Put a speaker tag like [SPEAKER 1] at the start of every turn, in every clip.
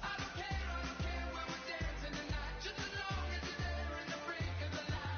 [SPEAKER 1] I don't care where we're dancing tonight, just as long as you're there in the brink of the light.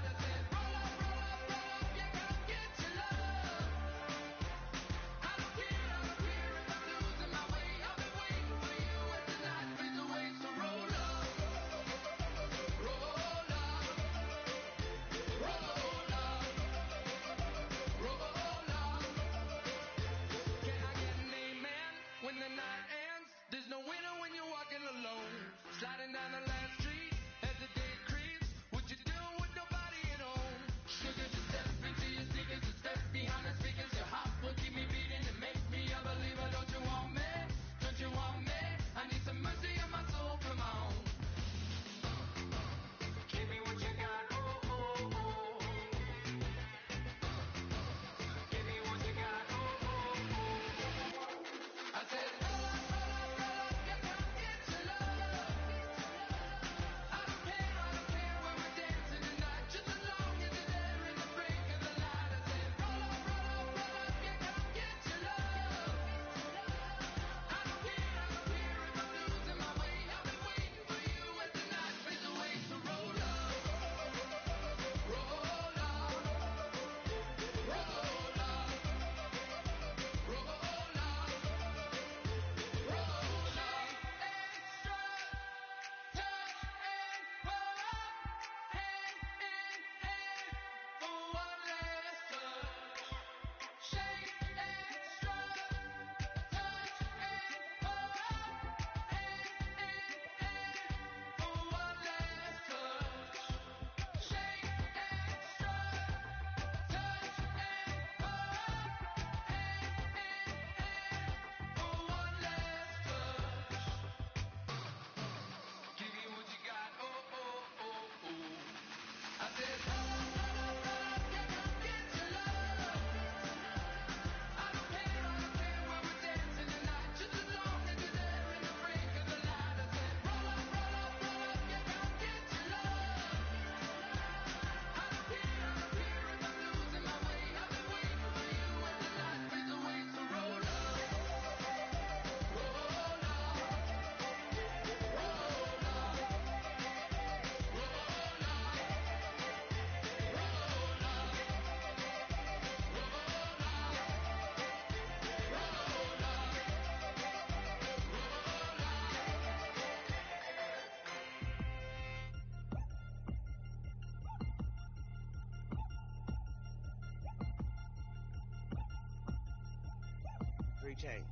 [SPEAKER 1] chain.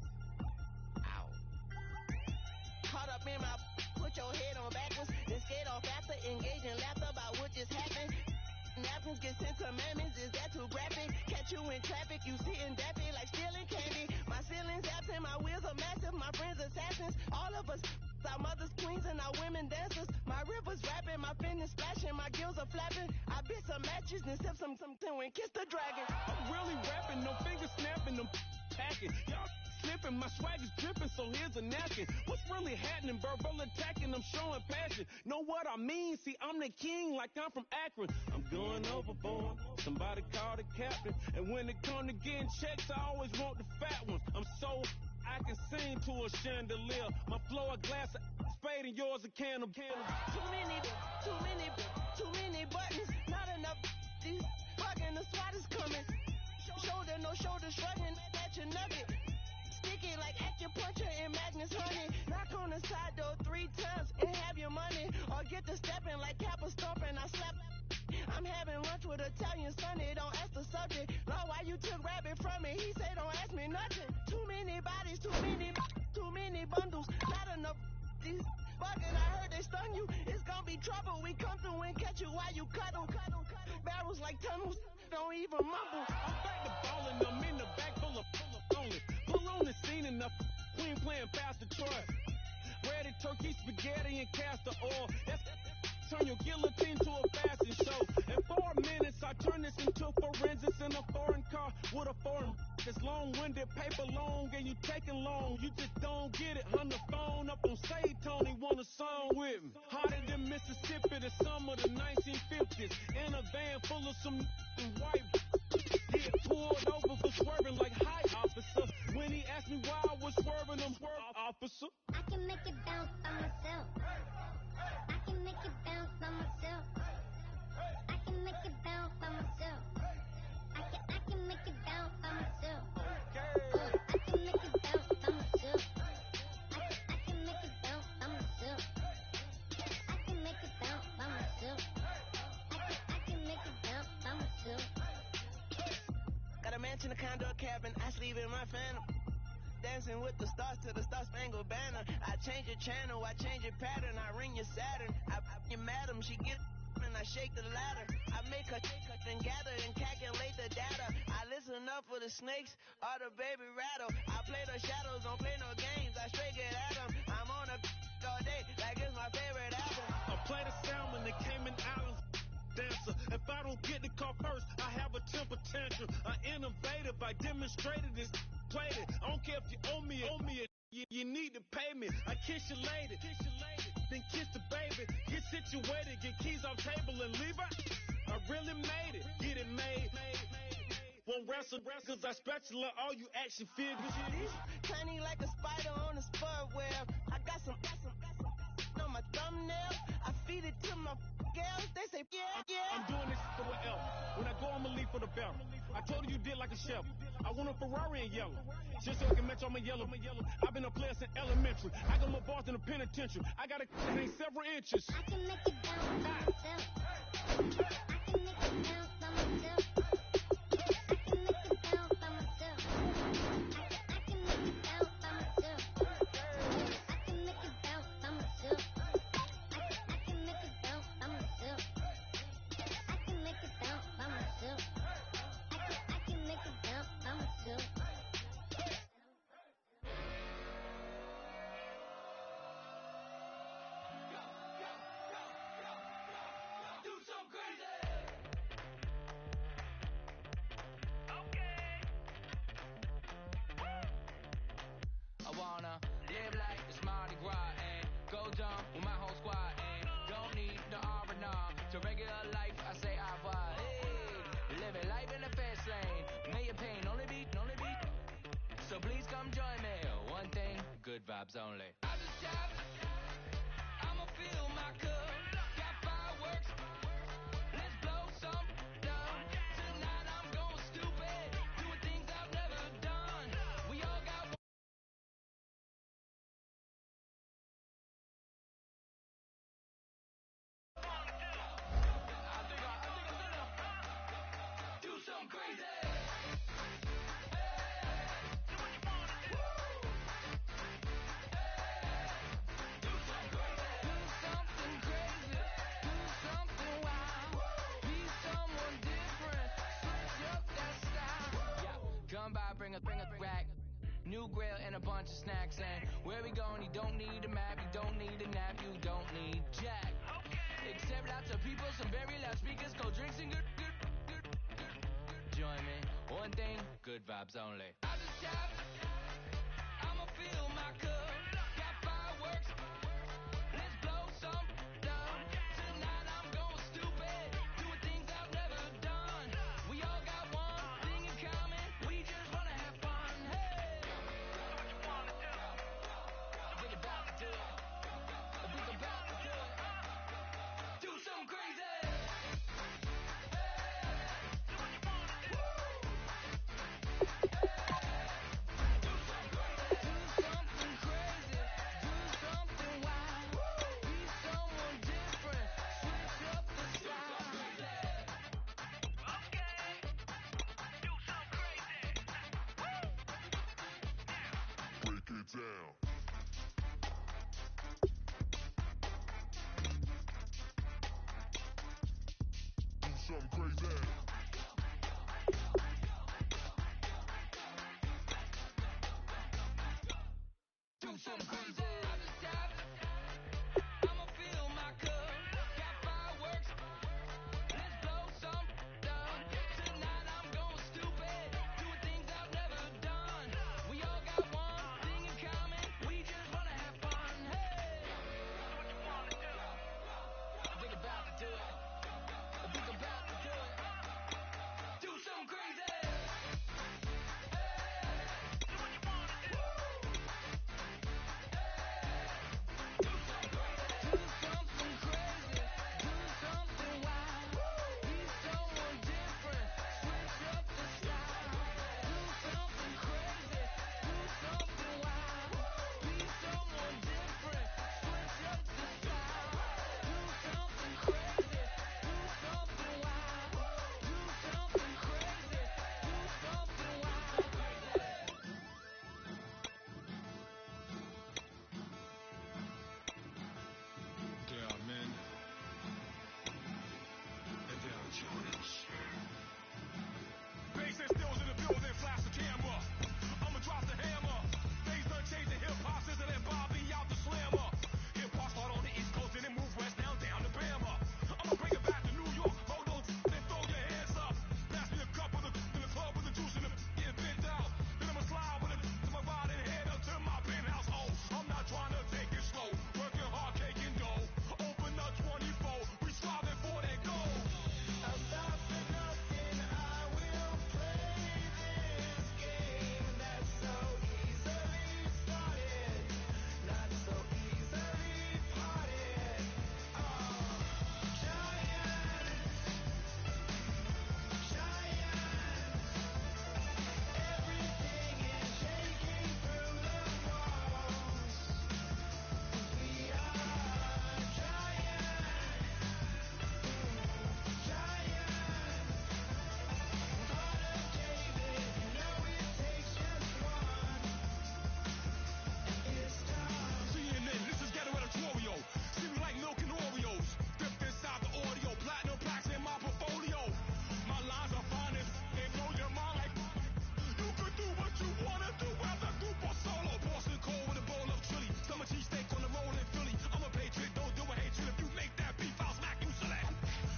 [SPEAKER 1] Ow. Caught up in my, put your head on backwards, then skate off after, engage in laughter about what just happened. Napkins get sent to mammies, is that too graphic? Catch you in traffic, you sitting dappy like stealing candy. My ceiling's absent, my wheels are massive, my friends assassins. All of us, our mothers queens and our women dancers. My rivers rapping, my fin is splashing, my gills are flapping. I bit some matches and sip some and kiss the dragon.
[SPEAKER 2] I'm really rapping, no fingers snapping, them packing. Y'all slipping, my swag is dripping, so here's a napkin. What's really happening? Verbal attacking, I'm showing passion. Know what I mean? See, I'm the king like I'm from Akron. I'm going overboard, somebody call the captain. And when it come to getting checks, I always want the fat ones. I'm so I can sing to a chandelier. My flow a glass of spade and yours a can of candle.
[SPEAKER 1] Too many buttons, not enough. These fucking the SWAT is coming. Shoulder, no shoulder shrugging at your nugget. Sticky like acupuncture and Magnus honey. Knock on the side door 3 times and have your money. Or get to stepping like Kappa stomping. I slap. I'm having lunch with Italian Sonny. Don't ask the subject. Lord, why you took rabbit from me? He say don't ask me nothing. Too many bodies, too many bundles. Not enough. These bugging, I heard they stun you. It's gonna be trouble. We come through and catch you while you cuddle. Barrels like tunnels. Don't even mumble.
[SPEAKER 2] I'm back to ballin', I'm in the back full of only. Pull on the scene and the queen playing Pastor Troy. Breaded turkey, spaghetti, and castor oil. That's turn your guillotine to a fashion show. In 4 minutes, I turn this into forensics in a foreign car with a foreign. It's long-winded, paper long, and you taking long. You just don't get it. On the phone up on Say Tony, want a song with me. Hotter than Mississippi, the summer of the 1950s. In a van full of some white. Get pulled over for swerving like hi, officer. When he asked me why I was swerving, I'm swerve, officer.
[SPEAKER 3] I can make it bounce by myself. I can make it bounce by myself. I can make it bounce by myself. I can make it bounce by myself. I can make it bounce by myself. I can make it bounce by myself. I can make it bounce by myself. I can make it bounce by myself.
[SPEAKER 1] Got a mansion, a condo, a cabin. I sleep in my phantom. Dancing with the stars to the Star-Spangled Banner. I change your channel, I change your pattern. I ring your Saturn. I your madam, she get and I shake the ladder. I make her and gather and calculate the data. I listen up for the snakes or the baby rattle. I play the shadows, don't play no games. I straight get at them. I'm on a all day like it's my favorite album.
[SPEAKER 2] I play the salmon, the Cayman Islands dancer. If I don't get the car first, I have a temper tantrum. I innovative, I demonstrated this. Played it. I don't care if you owe me it. You need to pay me. I kiss your lady, then kiss the baby. Get situated, get keys off table and leave her. I really made it, get it made. Won't wrestle, cause I spatula all you action figures.
[SPEAKER 1] Tiny like a spider on a spud web. I got some on my thumbnail. I feed it to my girls. They say, yeah.
[SPEAKER 2] I'm doing this for what else. When I go, I'ma leave for the belt. I told you did like a chef. I want a Ferrari in yellow. Just so I can match all my yellow. I've been a player since elementary. I got more bars than a penitentiary. I got a that ain't several inches.
[SPEAKER 3] I can make it bounce by myself. I can make it bounce by myself. I can make it bounce by myself. I can make it bounce by myself. I can make it bounce by myself. I can make it bounce by myself. I can make it bounce by myself. I can make it bounce by myself.
[SPEAKER 4] I wanna live like it's Mardi Gras and go dumb with my whole squad and don't need no R&R to regular life. I say au revoir. Hey, living life in the fast lane. Million pain, only beat. So please come join me. One thing, good vibes only. I just shot. I'ma fill my cup. Got fireworks. Let's blow some down. Tonight I'm going stupid. Doing things I've never done. We all got do something crazy. new grill, and a bunch of snacks. And where we going, you don't need a map, you don't need a nap, you don't need jack. Except lots of people, some very loud speakers, cold drinks, and good. Join me, one thing, good vibes only. I just tap, I'ma fill my cup. Got fireworks, let's blow some down. Tonight I'm going stupid, doing things I've never done. We all got one thing in common, we just wanna have fun. Hey, what you wanna do? We about to do it. We about to do it. Do something crazy.
[SPEAKER 5] Down. Do something crazy.
[SPEAKER 4] Do something crazy. I just tap, I'ma fill my cup. Got fireworks, let's blow some down. Tonight I'm going stupid, doing things I've never done. We all got one thing in common, we just wanna have fun. Hey, what you wanna do? We about to do it. We about to do it. Do something crazy.
[SPEAKER 2] Bass and stills in the building, flash the camera. I'ma drop the hammer. Things done changed in hip-hop since and Bobby out the slammer. Hip-hop start on the East Coast and it move west now down to Bama. I'ma bring it back to New York. Hold on, then throw your hands up. Pass me a cup of the in the club with the juice and the get bent out. Then I'ma slide with it to my ride and head up to my penthouse. Oh, I'm not trying to take it slow. Working hard, caking dough. Open up 24. We striving for that goal.
[SPEAKER 1] I'll stop for nothing, I will play this game that's so easily started, not so easily parted. Everything is shaking through the walls. We are giant. Heart of David, you know it takes just one. It's time.
[SPEAKER 2] CNN, this is ghetto editorial. See me like milk and Oreos. Dipped inside the audio, platinum plaques in my portfolio. My lines are finest, they blow your mind like you could do what you wanna do, whether group or solo. Boston cold with a bowl of chili. Summer cheesesteak on the roll in Philly. I'm a patriot, don't do a hatred. If you make that beef, I'll smack you select.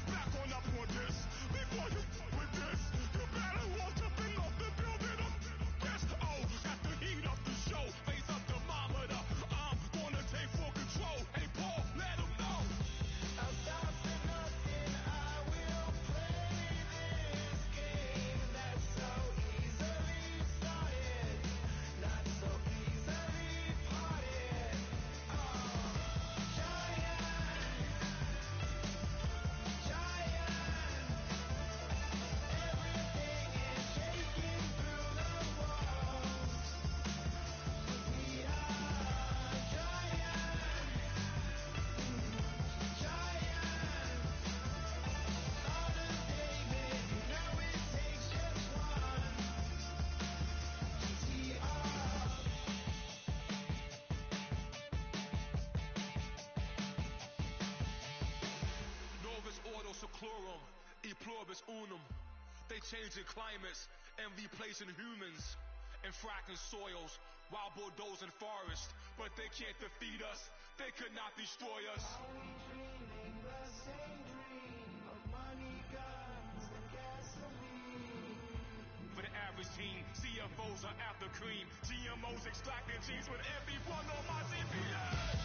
[SPEAKER 2] Back on up on this. Before you with this, you better walk up and off the building up. Yes, oh, got the heat up the show. Face up the thermometer. I'm gonna take full control. Hey, Paul, let him know.
[SPEAKER 1] I'll stop for nothing, I will play this game that's so easily started, not so easily parted. Everything is shaking through the walls. We are giant. Heart of David, you know it takes just one.
[SPEAKER 2] Novus ordo seclorum, e pluribus unum. They changing climates and replacing humans.
[SPEAKER 6] and fracking soils while bulldozing forests. But they can't defeat us, they could not destroy us.
[SPEAKER 1] Are we dreaming the same dream of money, guns, and gasoline?
[SPEAKER 6] For the average teen, CFOs are after cream. GMOs extracting genes with everyone on my CPS.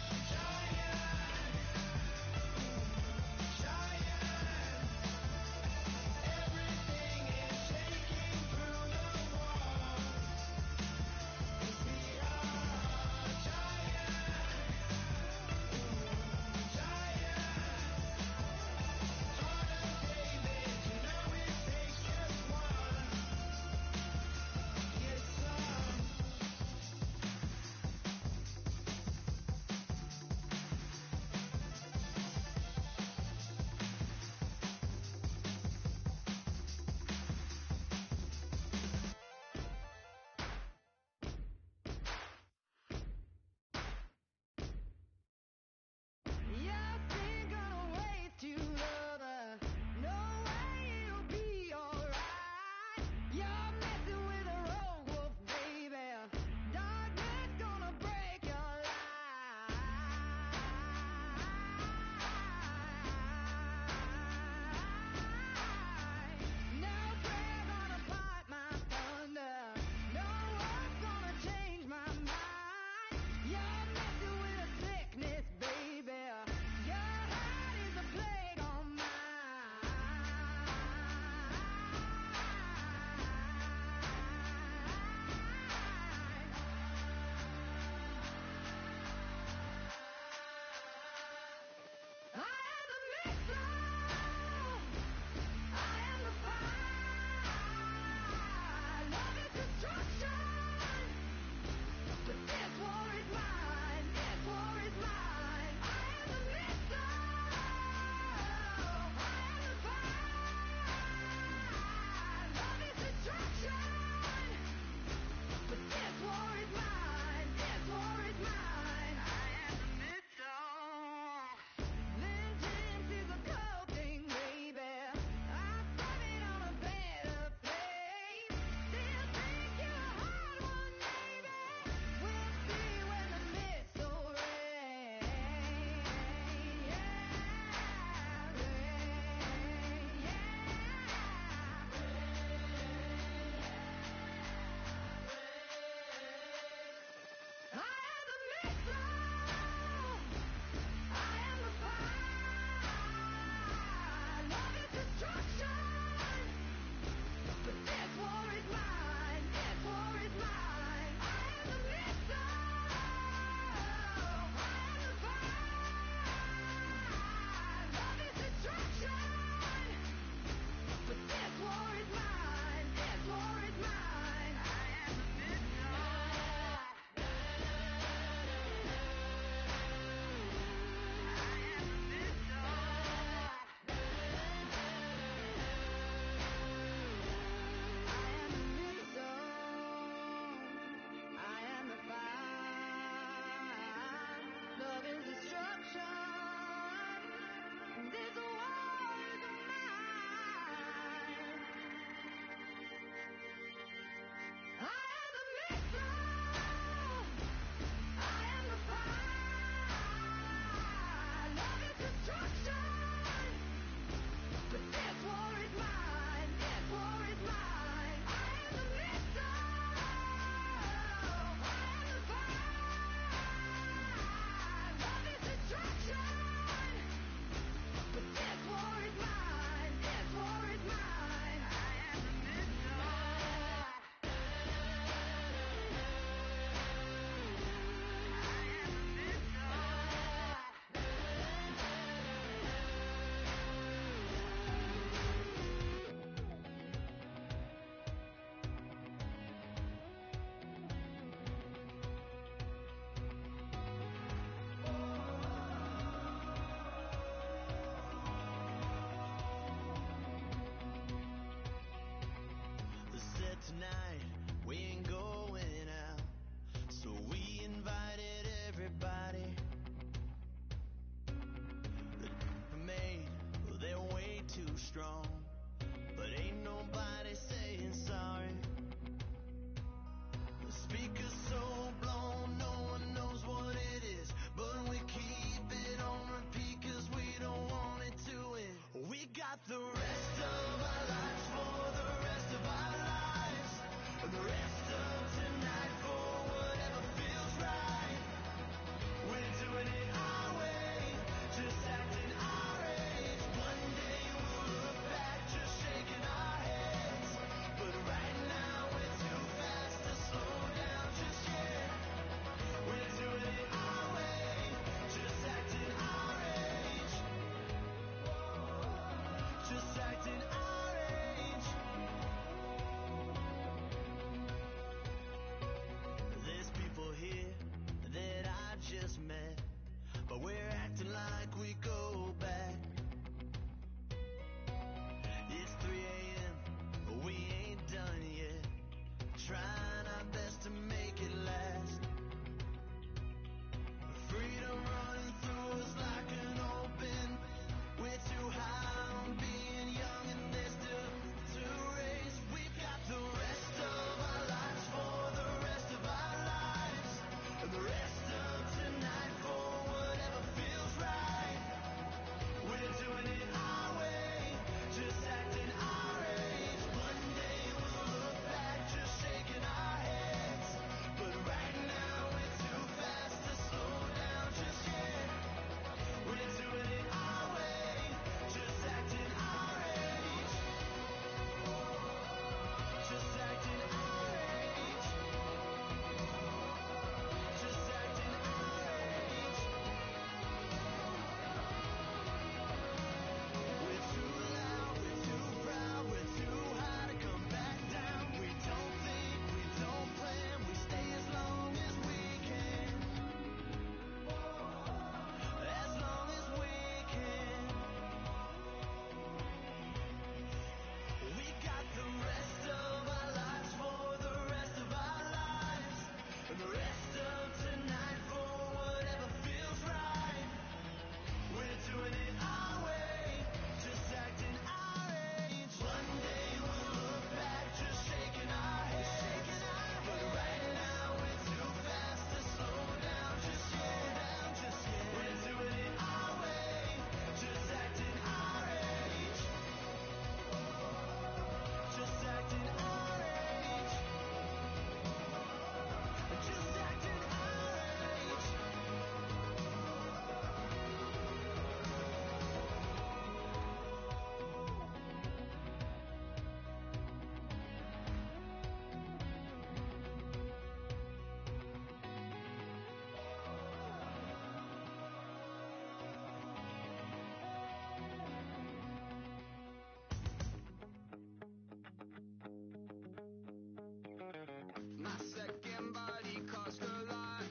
[SPEAKER 4] My second body cost a lot.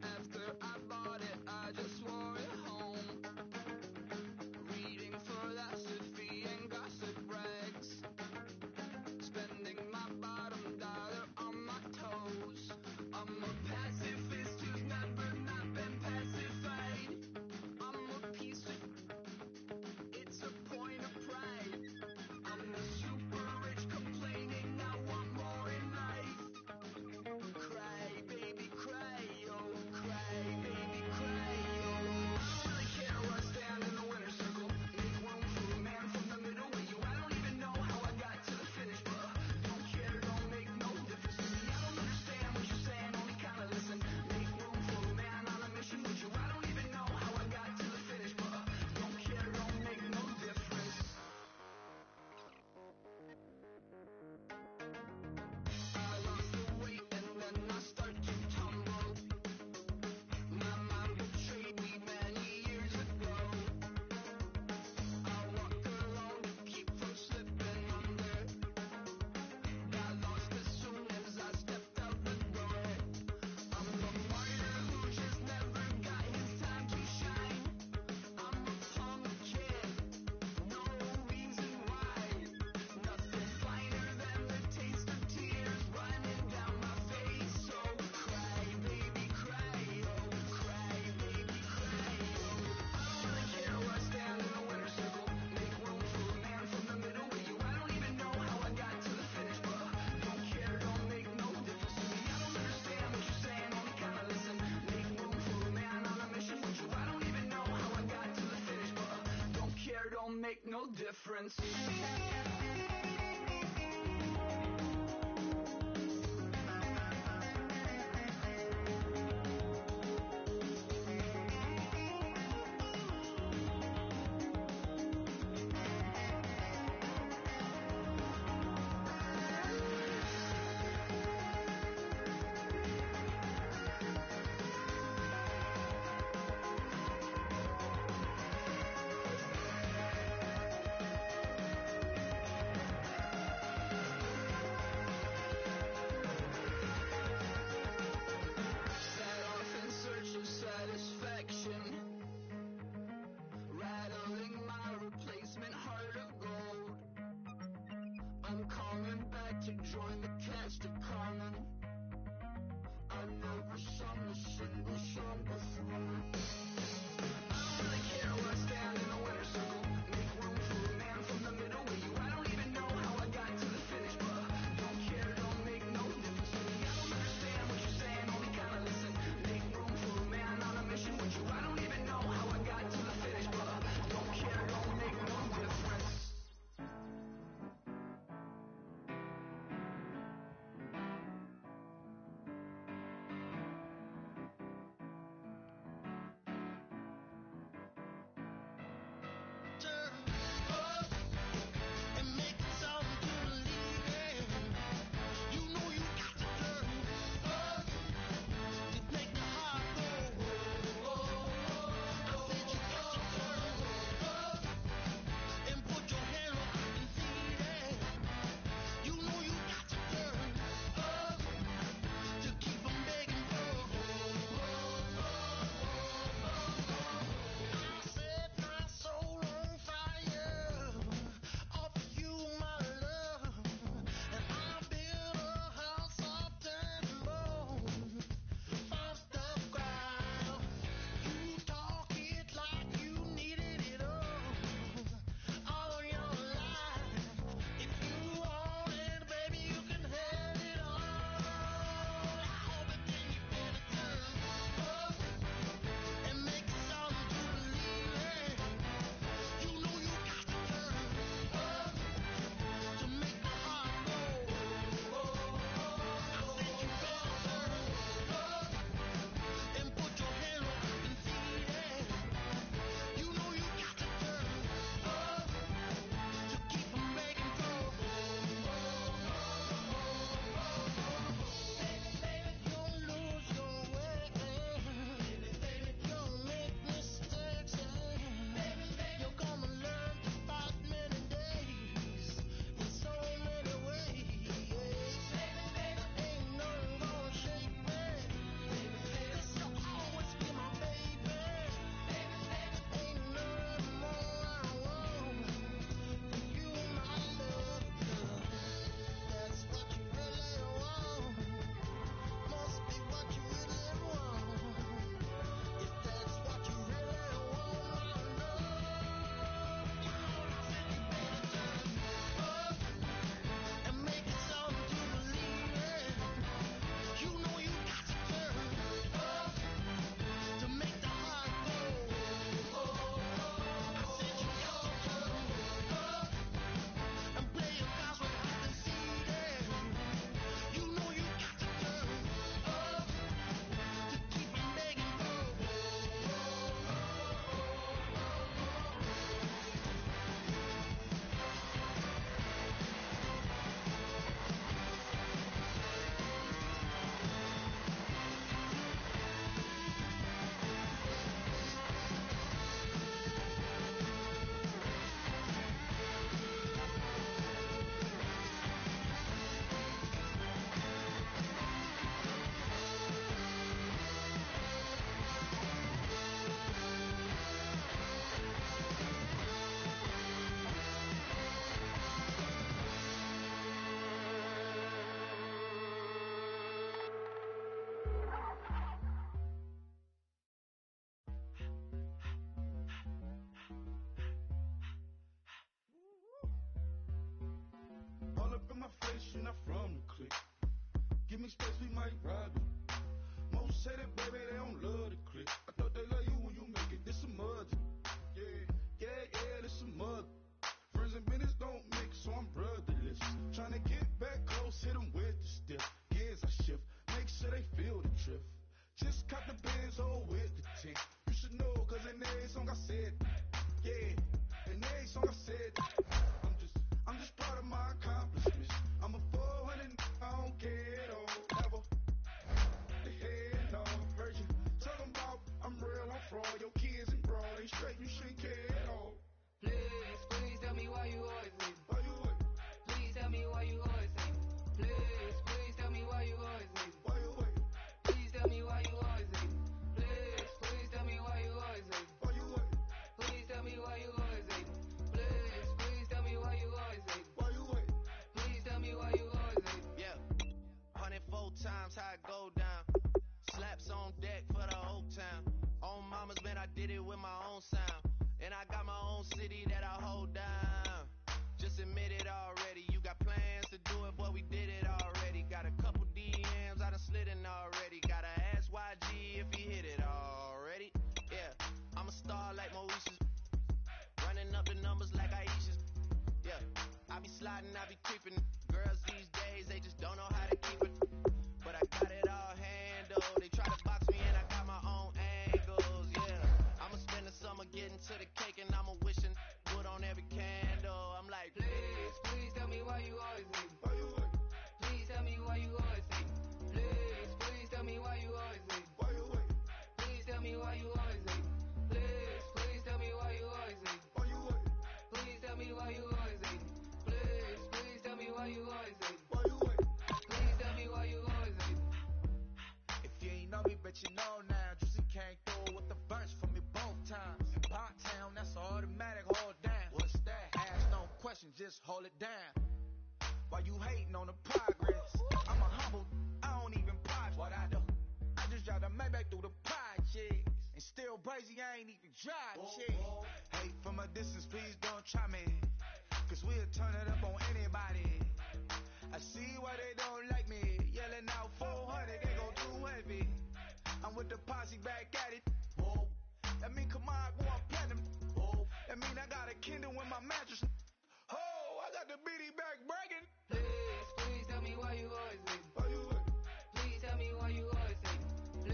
[SPEAKER 4] After I bought it, I just wore it home. Reading philosophy and gossip rags. Spending my bottom dollar on my toes. I'm a pacifist who's never not been pacified. I'm a piece of... It's a point of pride. I'm the super rich complaining I want more in life. Cry, baby, cry, oh, cry, baby, cry, oh. I don't really care where I stand in the winner's circle. Make room for a man from the middle with you. I don't even know how I got to the finish, but don't care, don't make no difference to me. I don't understand what you're saying, only kinda listen. Make room for a man on a mission with you. I don't even know how I got to the finish, but don't care, don't make no difference. I lost the weight and then I start to tumble. My mom betrayed me many years ago. I walk alone to keep from slipping under. Got lost as soon as I stepped out the door. I'm a martyr who just never got his time to shine. I'm a punk kid, no reason why. Nothing finer than the taste of tears running down my face. So cry, baby, cry, oh, cry, baby, cry, oh. I don't really care where I stand in the winner's circle. Make room for a man from the middle with you. I don't even know how I got to the finish, but don't care, don't make no difference to me. I don't understand what you're saying, only kinda listen. Make room for a man on a mission with you. I don't even know how I got to the finish, but don't care, don't make no difference. Set off in search of satisfaction, rattling my replacement heart of gold. I'm coming back to join the cast of Carmen. I've never sung a single song before. I don't really care where I stand in the winner's circle. Make room for a man from the middle with you. I don't even know how I got to the finish, but don't care, don't make no difference to me. I don't understand what you're saying, only kinda listen. Make room for a man on a mission with you. I don't even know how I got to the finish, but don't care, don't make no difference.
[SPEAKER 7] in my face, you're not from the clique. Give me space, we might rob it. Most say that, baby, they don't love the clique. I thought they love you when you make it. This some mud. Yeah, this some mud. Friends and business don't mix, so I'm brotherless. Trying to get back close, hit them with the stiff. Gears I shift, make sure they feel the drift. Just cut the Benz all with the tint. You should know, cause in every song I said, yeah, in every song I said, I'm just proud of my accomplishments. I'm a 400, I don't care at all, ever. The head, no, heard you talking about I'm real, I'm fraud. Your kids and broad ain't straight, you shouldn't care at all.
[SPEAKER 4] Please tell me why you always leave.
[SPEAKER 7] Why you wait?
[SPEAKER 4] Please tell me why you always leave. Please tell me why you always leave.
[SPEAKER 7] Why you wait?
[SPEAKER 4] Please tell me why you always leave. Please tell me why you always leave.
[SPEAKER 7] Why you wait?
[SPEAKER 4] Please tell me why you always leave. Please tell me why you always leave.
[SPEAKER 7] Why you wait?
[SPEAKER 4] Please tell me why you always leave.
[SPEAKER 8] Yeah, 104 times how it go down. Slaps on deck for the whole town. On mama's man, I did it with my own sound. And I got my own city that I hold down. Just admit it already. You got plans to do it, but we did it already. Got a couple DMs I done slid in already. Gotta ask YG if he hit it already. Yeah, I'm a star like Moesha's. Running up the numbers like Aisha's. Yeah, I be sliding, I be creeping. Girls these days, they just don't know how to keep it. But I got it all handled. They try to box me in, I got my own angles. Yeah, I'ma spend the summer getting to the cake, and I'ma wishing wood on every candle. I'm like,
[SPEAKER 4] Please tell me why you always leave.
[SPEAKER 7] Why you wait?
[SPEAKER 4] Please tell me why you always leave. Please tell me why you always leave.
[SPEAKER 7] Why you wait?
[SPEAKER 4] Please tell me why you always leave. Please tell me why you always leave.
[SPEAKER 7] Why you wait?
[SPEAKER 4] Please tell me why you always leave. Please tell me why you always leave.
[SPEAKER 7] Why you wait?
[SPEAKER 4] Please tell me why you always leave.
[SPEAKER 9] If you ain't know me, bet you know now. Juicy came through with the verse for me both times. In Pop Town, that's automatic, hold down. What's that? Ask no question, just hold it down. While you hating on the progress, I'm a humble, I don't even pride what I do. I just drive the Maybach through the projects. And still crazy, I ain't even drive shit. Hate from a distance, please don't try me. Cause we'll turn it up on anybody. I see why they don't like me. Yelling out 400, they go too heavy. I'm with the posse back at it. That mean come on, go on platinum. That mean I got a Kindle in my mattress. Oh, I got the BD back bragging.
[SPEAKER 4] Please tell me why you always leave.
[SPEAKER 7] Why you wait?
[SPEAKER 4] Please tell me why you always leave.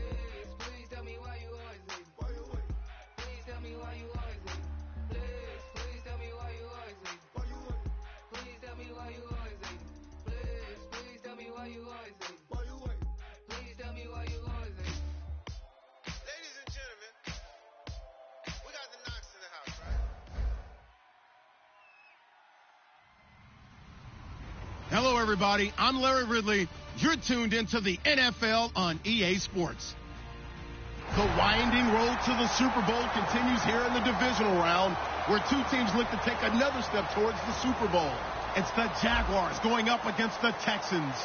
[SPEAKER 4] Please tell me why you always leave.
[SPEAKER 7] Why you wait?
[SPEAKER 4] Please tell me why you always leave. Please tell me why you always leave.
[SPEAKER 7] Why you wait?
[SPEAKER 4] Please tell me why you always leave. Please tell me why you always leave.
[SPEAKER 7] Why you wait?
[SPEAKER 4] Please tell me why you always leave.
[SPEAKER 10] Ladies and gentlemen, we got the Knox in the house, right?
[SPEAKER 11] Hello, everybody. I'm Larry Ridley. You're tuned into the NFL on EA Sports. The winding road to the Super Bowl continues here in the divisional round, where two teams look to take another step towards the Super Bowl. It's the Jaguars going up against the Texans.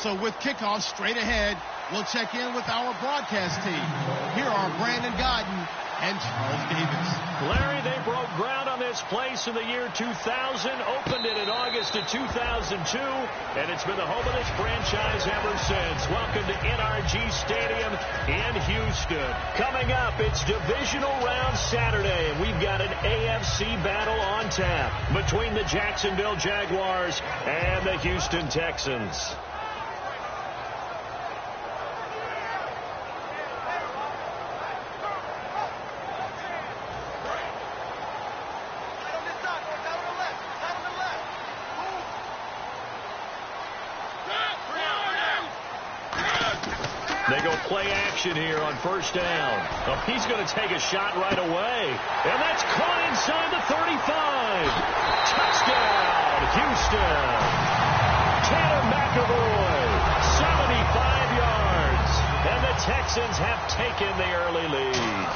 [SPEAKER 11] So with kickoff straight ahead, we'll check in with our broadcast team. Here are Brandon Godden and Charles Davis.
[SPEAKER 12] Larry, they broke ground on this place in the year 2000, opened it in August of 2002, and it's been the home of this franchise ever since. Welcome to NRG Stadium in Houston. Coming up, it's Divisional Round Saturday, and we've got an AFC battle on tap between the Jacksonville Jaguars and the Houston Texans. They go play action here on first down. Oh, he's going to take a shot right away. And that's caught inside the 35. Touchdown, Houston. Tanner McEvoy, 75 yards. And the Texans have taken the early lead.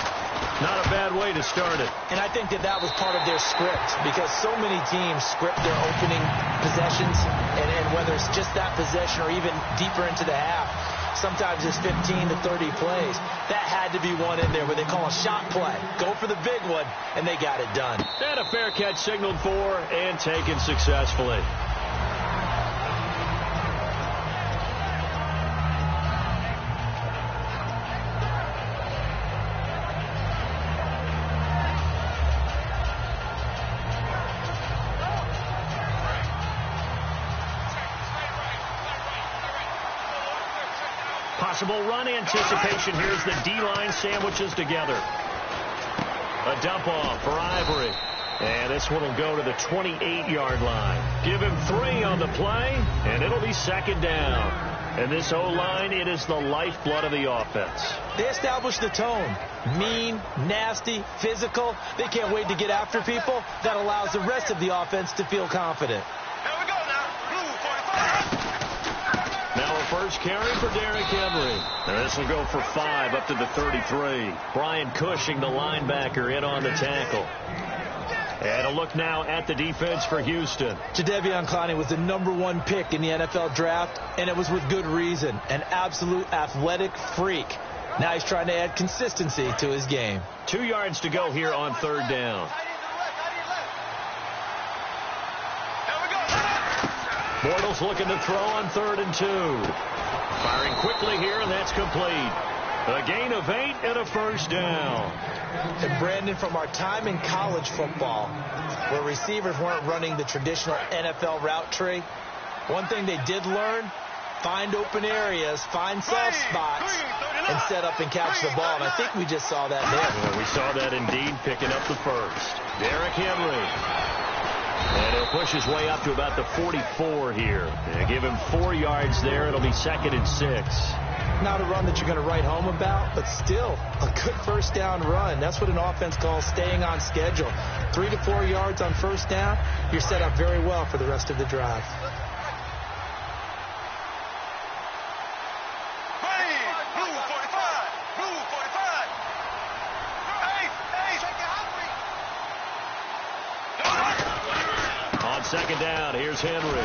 [SPEAKER 12] Not a bad way to start it.
[SPEAKER 13] And I think that was part of their script, because so many teams script their opening possessions, and whether it's just that possession or even deeper into the half, sometimes it's 15 to 30 plays. That had to be one in there where they call a shot play. Go for the big one, and they got it done.
[SPEAKER 12] And a fair catch signaled for and taken successfully. Possible run anticipation. Here's the D-line sandwiches together. A dump off for Ivory. And this one will go to the 28-yard line. Give him 3 on the play, and it'll be second down. And this O-line, it is the lifeblood of the offense.
[SPEAKER 13] They established the tone. Mean, nasty, physical. They can't wait to get after people. That allows the rest of the offense to feel confident.
[SPEAKER 12] First carry for Derrick Henry. And this will go for 5 up to the 33. Brian Cushing, the linebacker, in on the tackle. And a look now at the defense for Houston.
[SPEAKER 13] Jadeveon Clowney was the #1 pick in the NFL draft, and it was with good reason. An absolute athletic freak. Now he's trying to add consistency to his game.
[SPEAKER 12] 2 yards to go here on third down. Bortles looking to throw on 3rd and 2. Firing quickly here, and that's complete. A gain of 8 and a first down.
[SPEAKER 13] And Brandon, from our time in college football, where receivers weren't running the traditional NFL route tree, one thing they did learn, find open areas, find soft spots, and set up and catch the ball. And I think we just saw that there.
[SPEAKER 12] Well, we saw that indeed, picking up the first. Derrick Henry. And he'll push his way up to about the 44 here. And give him 4 yards there. It'll be 2nd and 6.
[SPEAKER 13] Not a run that you're going to write home about, but still a good first down run. That's what an offense calls staying on schedule. 3 to 4 yards on first down, you're set up very well for the rest of the drive.
[SPEAKER 12] Second down, here's Henry.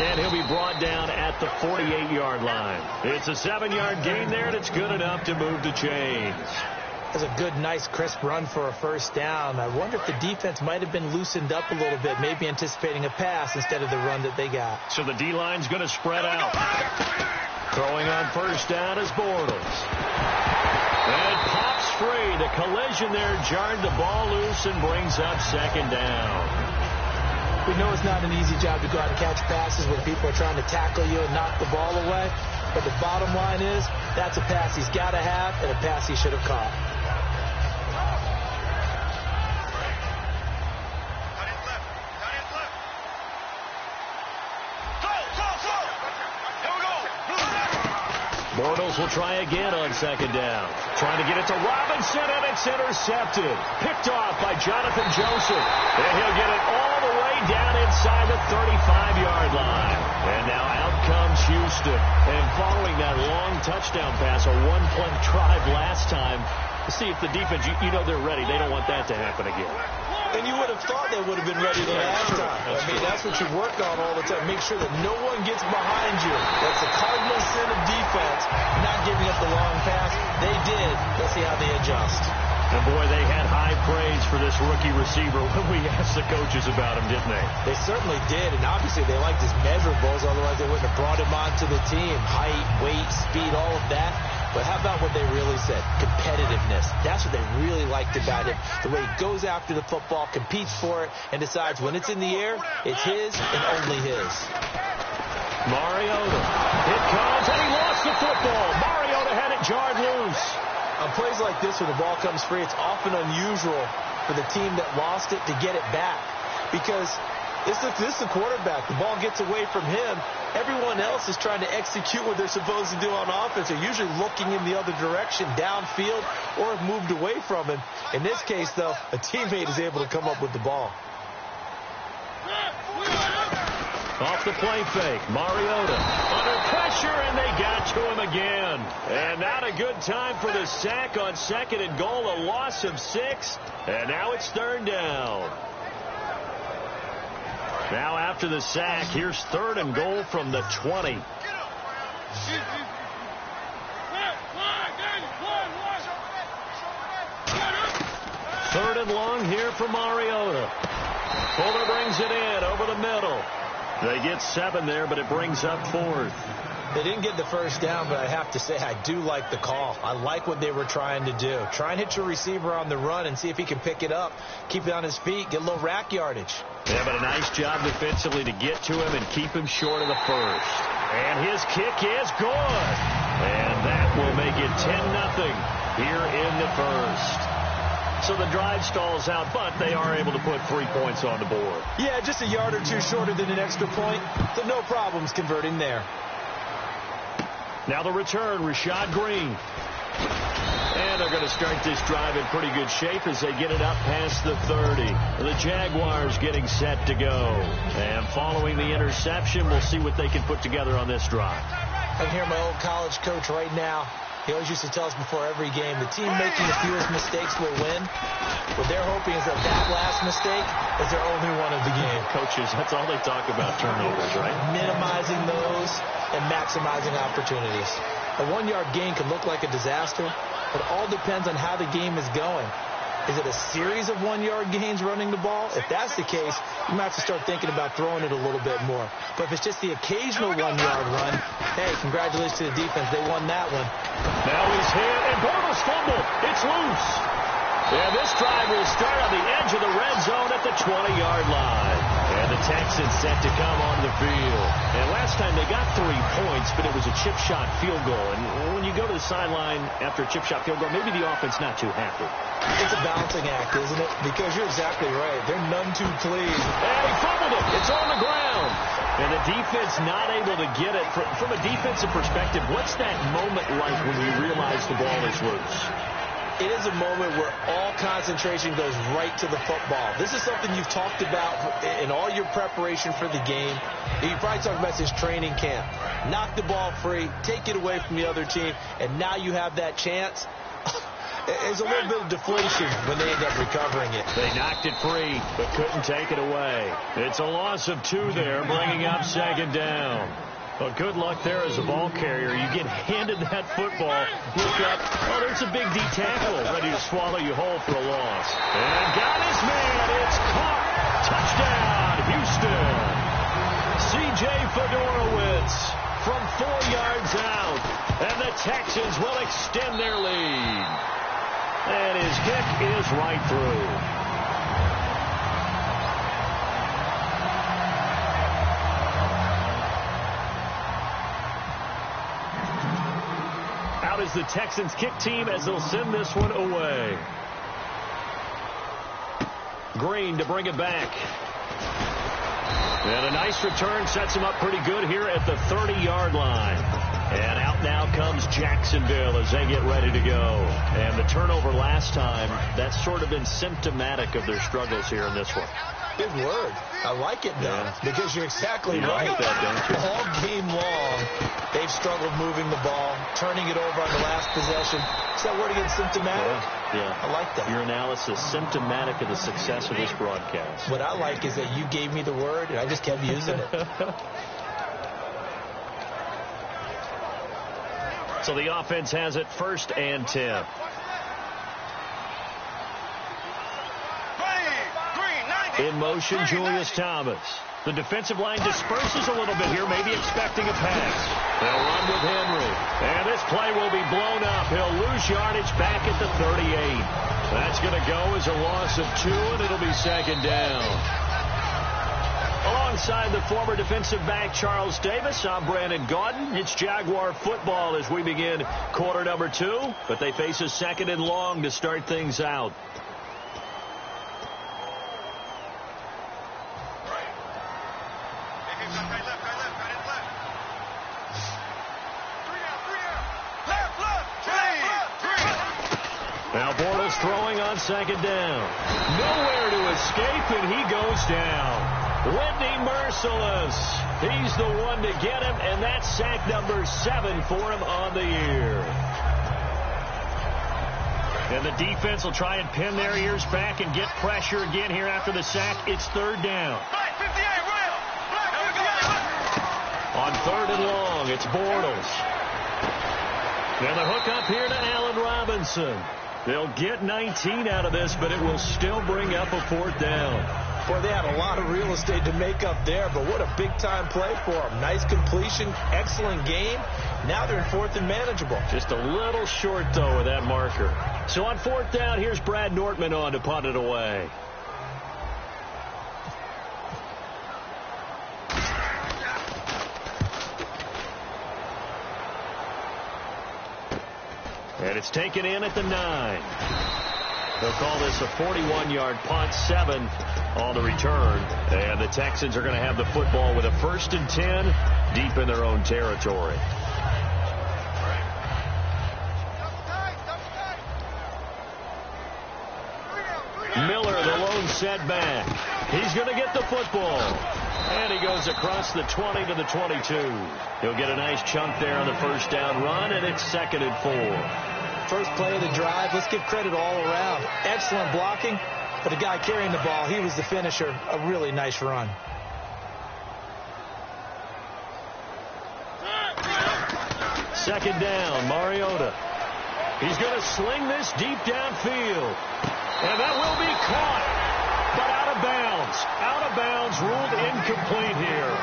[SPEAKER 12] And he'll be brought down at the 48-yard line. It's a 7-yard gain there, and it's good enough to move the chains.
[SPEAKER 13] That's a good, nice, crisp run for a first down. I wonder if the defense might have been loosened up a little bit, maybe anticipating a pass instead of the run that they got.
[SPEAKER 12] So the D-line's going to spread out. Throwing on first down is Bortles. And it pops free. The collision there jarred the ball loose and brings up second down.
[SPEAKER 13] We know it's not an easy job to go out and catch passes when people are trying to tackle you and knock the ball away. But the bottom line is, that's a pass he's got to have and a pass he should have caught.
[SPEAKER 12] Bortles will try again on second down. Trying to get it to Robinson, and it's intercepted. Picked off by Jonathan Joseph. And he'll get it all the way down inside the 35-yard line. And now out comes Houston. And following that long touchdown pass, a one-play drive last time, see if the defense, you know they're ready. They don't want that to happen again.
[SPEAKER 13] And you would have thought they would have been ready the last time. That's what you work on all the time. Make sure that no one gets behind you. That's the cardinal sin of defense, not giving up the long pass. They did. Let's see how they adjust.
[SPEAKER 12] And boy, they had high praise for this rookie receiver when we asked the coaches about him, didn't they?
[SPEAKER 13] They certainly did, and obviously they liked his measurables, otherwise they wouldn't have brought him onto the team. Height, weight, speed, all of that. But how about what they really said? Competitiveness. That's what they really liked about him. The way he goes after the football, competes for it, and decides when it's in the air, it's his and only his.
[SPEAKER 12] Mariota. It comes, and he lost the football. Mariota had it jarred loose.
[SPEAKER 13] On plays like this, when the ball comes free, it's often unusual for the team that lost it to get it back. Because this is the quarterback. The ball gets away from him. Everyone else is trying to execute what they're supposed to do on offense. They're usually looking in the other direction, downfield, or have moved away from him. In this case, though, a teammate is able to come up with the ball.
[SPEAKER 12] Off the play fake, Mariota under pressure, and they got to him again. And not a good time for the sack on second and goal, a loss of 6, and now it's third down. Now after the sack, here's third and goal from the 20. and long here for Mariota. Fuller brings it in over the middle. They get 7 there, but it brings up 4th.
[SPEAKER 13] They didn't get the first down, but I have to say I do like the call. I like what they were trying to do. Try and hit your receiver on the run and see if he can pick it up, keep it on his feet, get a little rack yardage.
[SPEAKER 12] Yeah, but a nice job defensively to get to him and keep him short of the first. And his kick is good. And that will make it 10-0 here in the first. So the drive stalls out, but they are able to put 3 points on the board.
[SPEAKER 13] Yeah, just a yard or two shorter than an extra point, so no problems converting there.
[SPEAKER 12] Now the return, Rashad Green. And they're going to start this drive in pretty good shape as they get it up past the 30. The Jaguars getting set to go. And following the interception, we'll see what they can put together on this drive.
[SPEAKER 13] I can hear my old college coach right now. He always used to tell us before every game, the team making the fewest mistakes will win. What they're hoping is that last mistake is their only one of the game.
[SPEAKER 12] Coaches, that's all they talk about, turnovers, right?
[SPEAKER 13] Minimizing those and maximizing opportunities. A 1-yard gain can look like a disaster, but it all depends on how the game is going. Is it a series of 1-yard gains running the ball? If that's the case, you might have to start thinking about throwing it a little bit more. But if it's just the occasional 1-yard run, hey, congratulations to the defense. They won that one.
[SPEAKER 12] Now he's hit, and Bortles fumbled. It's loose. And this drive will start on the edge of the red zone at the 20-yard line. And the Texans set to come on the field. And last time they got 3 points, but it was a chip shot field goal. And when you go to the sideline after a chip shot field goal, maybe the offense not too happy.
[SPEAKER 13] It's a balancing act, isn't it? Because you're exactly right. They're none too pleased.
[SPEAKER 12] And he fumbled it. It's on the ground. And the defense not able to get it. From a defensive perspective, what's that moment like when you realize the ball is loose?
[SPEAKER 13] It is a moment where all concentration goes right to the football. This is something you've talked about in all your preparation for the game. You probably talked about this training camp. Knock the ball free, take it away from the other team, and now you have that chance. There's a little bit of deflation when they end up recovering it.
[SPEAKER 12] They knocked it free, but couldn't take it away. It's a loss of 2 there, bringing up 2nd down. Well, good luck there as a ball carrier. You get handed that football, look up, oh, there's a big D tackle ready to swallow you whole for a loss. And got his man. It's caught. Touchdown, Houston. C.J. Fedorowicz from 4 yards out. And the Texans will extend their lead. And his kick is right through. Out is the Texans kick team as they'll send this one away. Green to bring it back. And a nice return sets him up pretty good here at the 30-yard line. And out now comes Jacksonville as they get ready to go. And the turnover last time, that's sort of been symptomatic of their struggles here in this one.
[SPEAKER 13] Big word. I like it, though, because you're exactly right.
[SPEAKER 12] Like that, don't you?
[SPEAKER 13] All game long, they've struggled moving the ball, turning it over on the last possession. Is that word again, symptomatic?
[SPEAKER 12] Yeah.
[SPEAKER 13] I like that.
[SPEAKER 12] Your analysis, symptomatic of the success of this broadcast.
[SPEAKER 13] What I like is that you gave me the word, and I just kept using it.
[SPEAKER 12] So the offense has it 1st and 10. In motion, Julius Thomas. The defensive line disperses a little bit here, maybe expecting a pass. They'll run with Henry. And this play will be blown up. He'll lose yardage back at the 38. That's going to go as a loss of 2, and it'll be 2nd down. Alongside the former defensive back Charles Davis, I'm Brandon Gaudin. It's Jaguar football as we begin quarter number 2, but they face a 2nd and long to start things out. Now Bortles throwing on 2nd down. Nowhere to escape, and he goes down. Whitney Merciless. He's the one to get him, and that's sack number 7 for him on the year. And the defense will try and pin their ears back and get pressure again here after the sack. It's 3rd down. On 3rd and long, it's Bortles. And the hook up here to Allen Robinson. They'll get 19 out of this, but it will still bring up a 4th down.
[SPEAKER 13] Boy, they had a lot of real estate to make up there, but what a big-time play for them. Nice completion, excellent game. Now they're in 4th and manageable.
[SPEAKER 12] Just a little short, though, with that marker. So on 4th down, here's Brad Nortman on to punt it away. And it's taken in at the 9. They'll call this a 41-yard punt, 7 on the return. And the Texans are going to have the football with a 1st and 10 deep in their own territory. Miller, the lone setback. He's going to get the football. And he goes across the 20 to the 22. He'll get a nice chunk there on the 1st down run, and it's 2nd and 4.
[SPEAKER 13] First play of the drive, let's give credit all around. Excellent blocking, but the guy carrying the ball, he was the finisher. A really nice run.
[SPEAKER 12] Second down, Mariota. He's going to sling this deep downfield. And that will be caught, but out of bounds. Out of bounds, ruled incomplete here.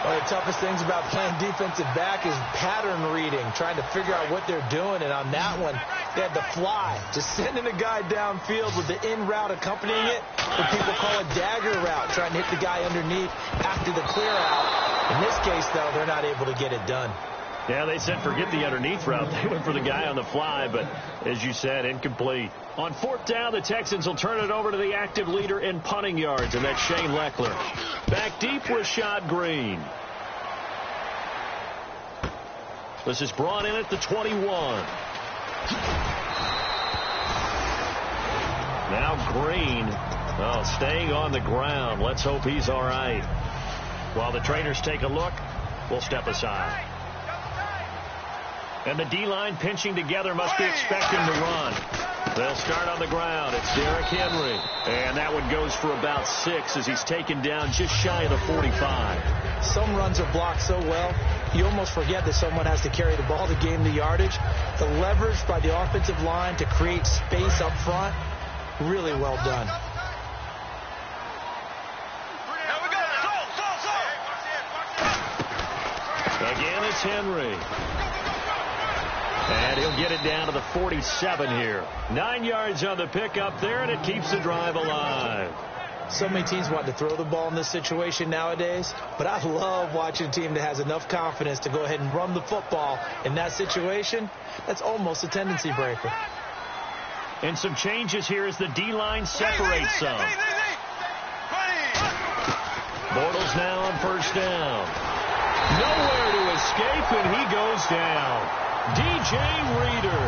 [SPEAKER 13] One of the toughest things about playing defensive back is pattern reading, trying to figure out what they're doing. And on that one, they had the fly, just sending a guy downfield with the in route accompanying it. What people call a dagger route, trying to hit the guy underneath after the clear out. In this case, though, they're not able to get it done.
[SPEAKER 12] Yeah, they said forget the underneath route. They went for the guy on the fly, but as you said, incomplete. On 4th down, the Texans will turn it over to the active leader in punting yards, and that's Shane Leckler. Back deep, Rashad Green. This is brought in at the 21. Now Green, staying on the ground. Let's hope he's all right. While the trainers take a look, we'll step aside. And the D-line pinching together must be expecting to run. They'll start on the ground. It's Derrick Henry. And that one goes for about 6 as he's taken down just shy of the 45.
[SPEAKER 13] Some runs are blocked so well, you almost forget that someone has to carry the ball to gain the yardage. The leverage by the offensive line to create space up front, really well done.
[SPEAKER 12] Again, it's Henry. And he'll get it down to the 47 here. 9 yards on the pickup there, and it keeps the drive alive.
[SPEAKER 13] So many teams want to throw the ball in this situation nowadays, but I love watching a team that has enough confidence to go ahead and run the football in that situation. That's almost a tendency breaker.
[SPEAKER 12] And some changes here as the D-line separates some. Bortles now on 1st down. Nowhere to escape, and he goes down. DJ Reader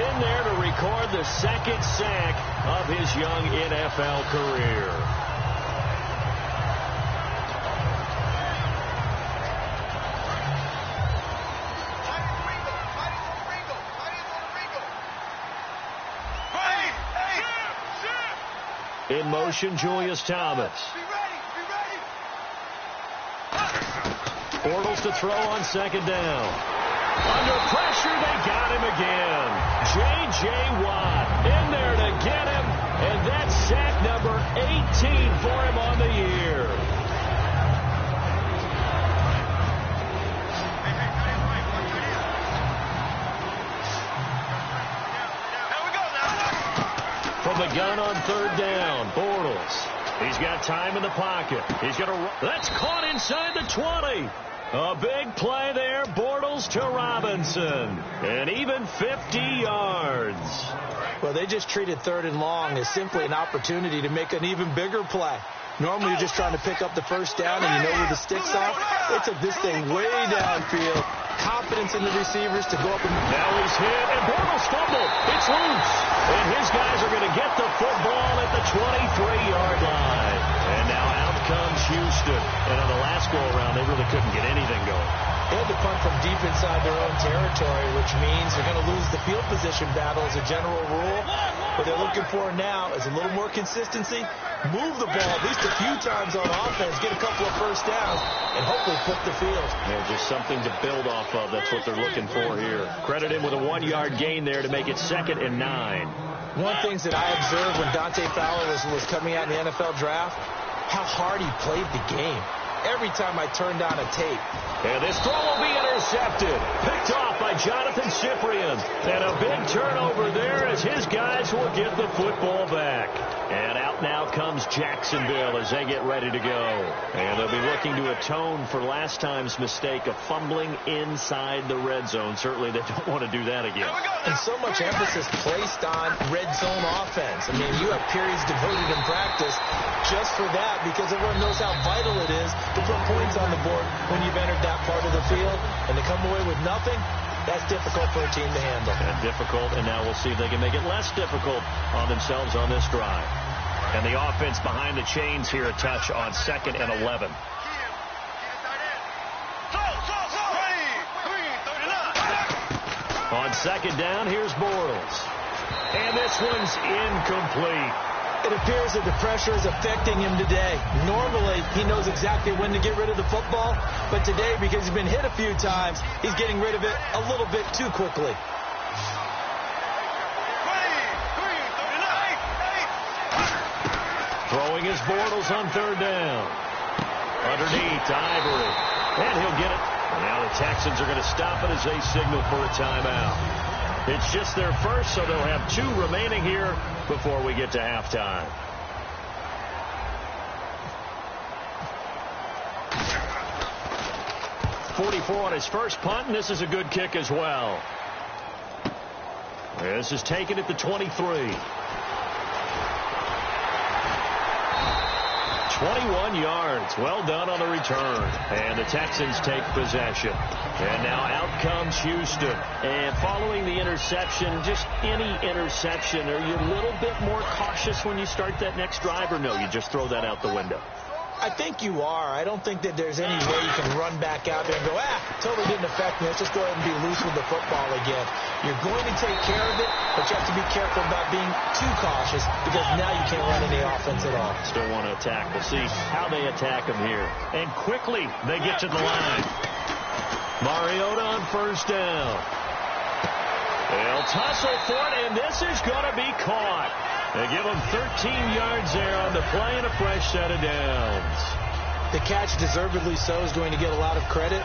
[SPEAKER 12] in there to record the 2nd sack of his young NFL career. In motion, Julius Thomas. Bortles to throw on 2nd down. Under pressure, they got him again. J.J. Watt in there to get him, and that's sack number 18 for him on the year. From the gun on 3rd down, Bortles. He's got time in the pocket. He's going to. That's caught inside the 20. A big play there, Bortles to Robinson. And even 50 yards.
[SPEAKER 13] Well, they just treated 3rd and long as simply an opportunity to make an even bigger play. Normally, you're just trying to pick up the 1st down and you know where the sticks are. They took this thing way downfield. Confidence in the receivers to go up and...
[SPEAKER 12] Now he's hit, and Bortles fumbled. It's loose. And his guys are going to get the football at the 23-yard line. And now out comes Houston. And on the last go-around, they really couldn't get anything going.
[SPEAKER 13] They had to punt from deep inside their own territory, which means they're going to lose the field position battle as a general rule. What they're looking for now is a little more consistency, move the ball at least a few times on offense, get a couple of 1st downs, and hopefully flip the field.
[SPEAKER 12] Yeah, just something to build off of. That's what they're looking for here. Credit him with a 1-yard gain there to make it 2nd and 9.
[SPEAKER 13] One of the things that I observed when Dante Fowler was coming out in the NFL draft, how hard he played the game. Every time I turned on a tape.
[SPEAKER 12] And this throw will be intercepted. Picked off by Jonathan Cyprien. And a big turnover there as his guys will get the football back. And out now comes Jacksonville as they get ready to go. And they'll be looking to atone for last time's mistake of fumbling inside the red zone. Certainly they don't want to do that again.
[SPEAKER 13] And so much emphasis placed on red zone offense. I mean, you have periods devoted in practice just for that because everyone knows how vital it is to put points on the board when you've entered that part of the field. And to come away with nothing, that's difficult for a team to handle.
[SPEAKER 12] And difficult, and now we'll see if they can make it less difficult on themselves on this drive. And the offense behind the chains here a touch on 2nd and 11. On 2nd down, here's Bortles. And this one's incomplete.
[SPEAKER 13] It appears that the pressure is affecting him today. Normally, he knows exactly when to get rid of the football, but today, because he's been hit a few times, he's getting rid of it a little bit too quickly.
[SPEAKER 12] Throwing his Bortles on 3rd down. Underneath to Ivory. And he'll get it. And now the Texans are going to stop it as they signal for a timeout. It's just their first, so they'll have 2 remaining here before we get to halftime. .44 on his first punt, and this is a good kick as well. This is taken at the 23. 21 yards. Well done on the return. And the Texans take possession. And now out comes Houston. And following the interception, just any interception, are you a little bit more cautious when you start that next drive, or no, you just throw that out the window?
[SPEAKER 13] I think you are. I don't think that there's any way you can run back out there and go, totally didn't affect me. Let's just go ahead and be loose with the football again. You're going to take care of it, but you have to be careful about being too cautious because now you can't run any offense at all.
[SPEAKER 12] Still want to attack. We'll see how they attack him here. And quickly they get to the line. Mariota on 1st down. They'll tussle for it, and this is going to be caught. They give him 13 yards there on the play and a fresh set of downs.
[SPEAKER 13] The catch, deservedly so, is going to get a lot of credit,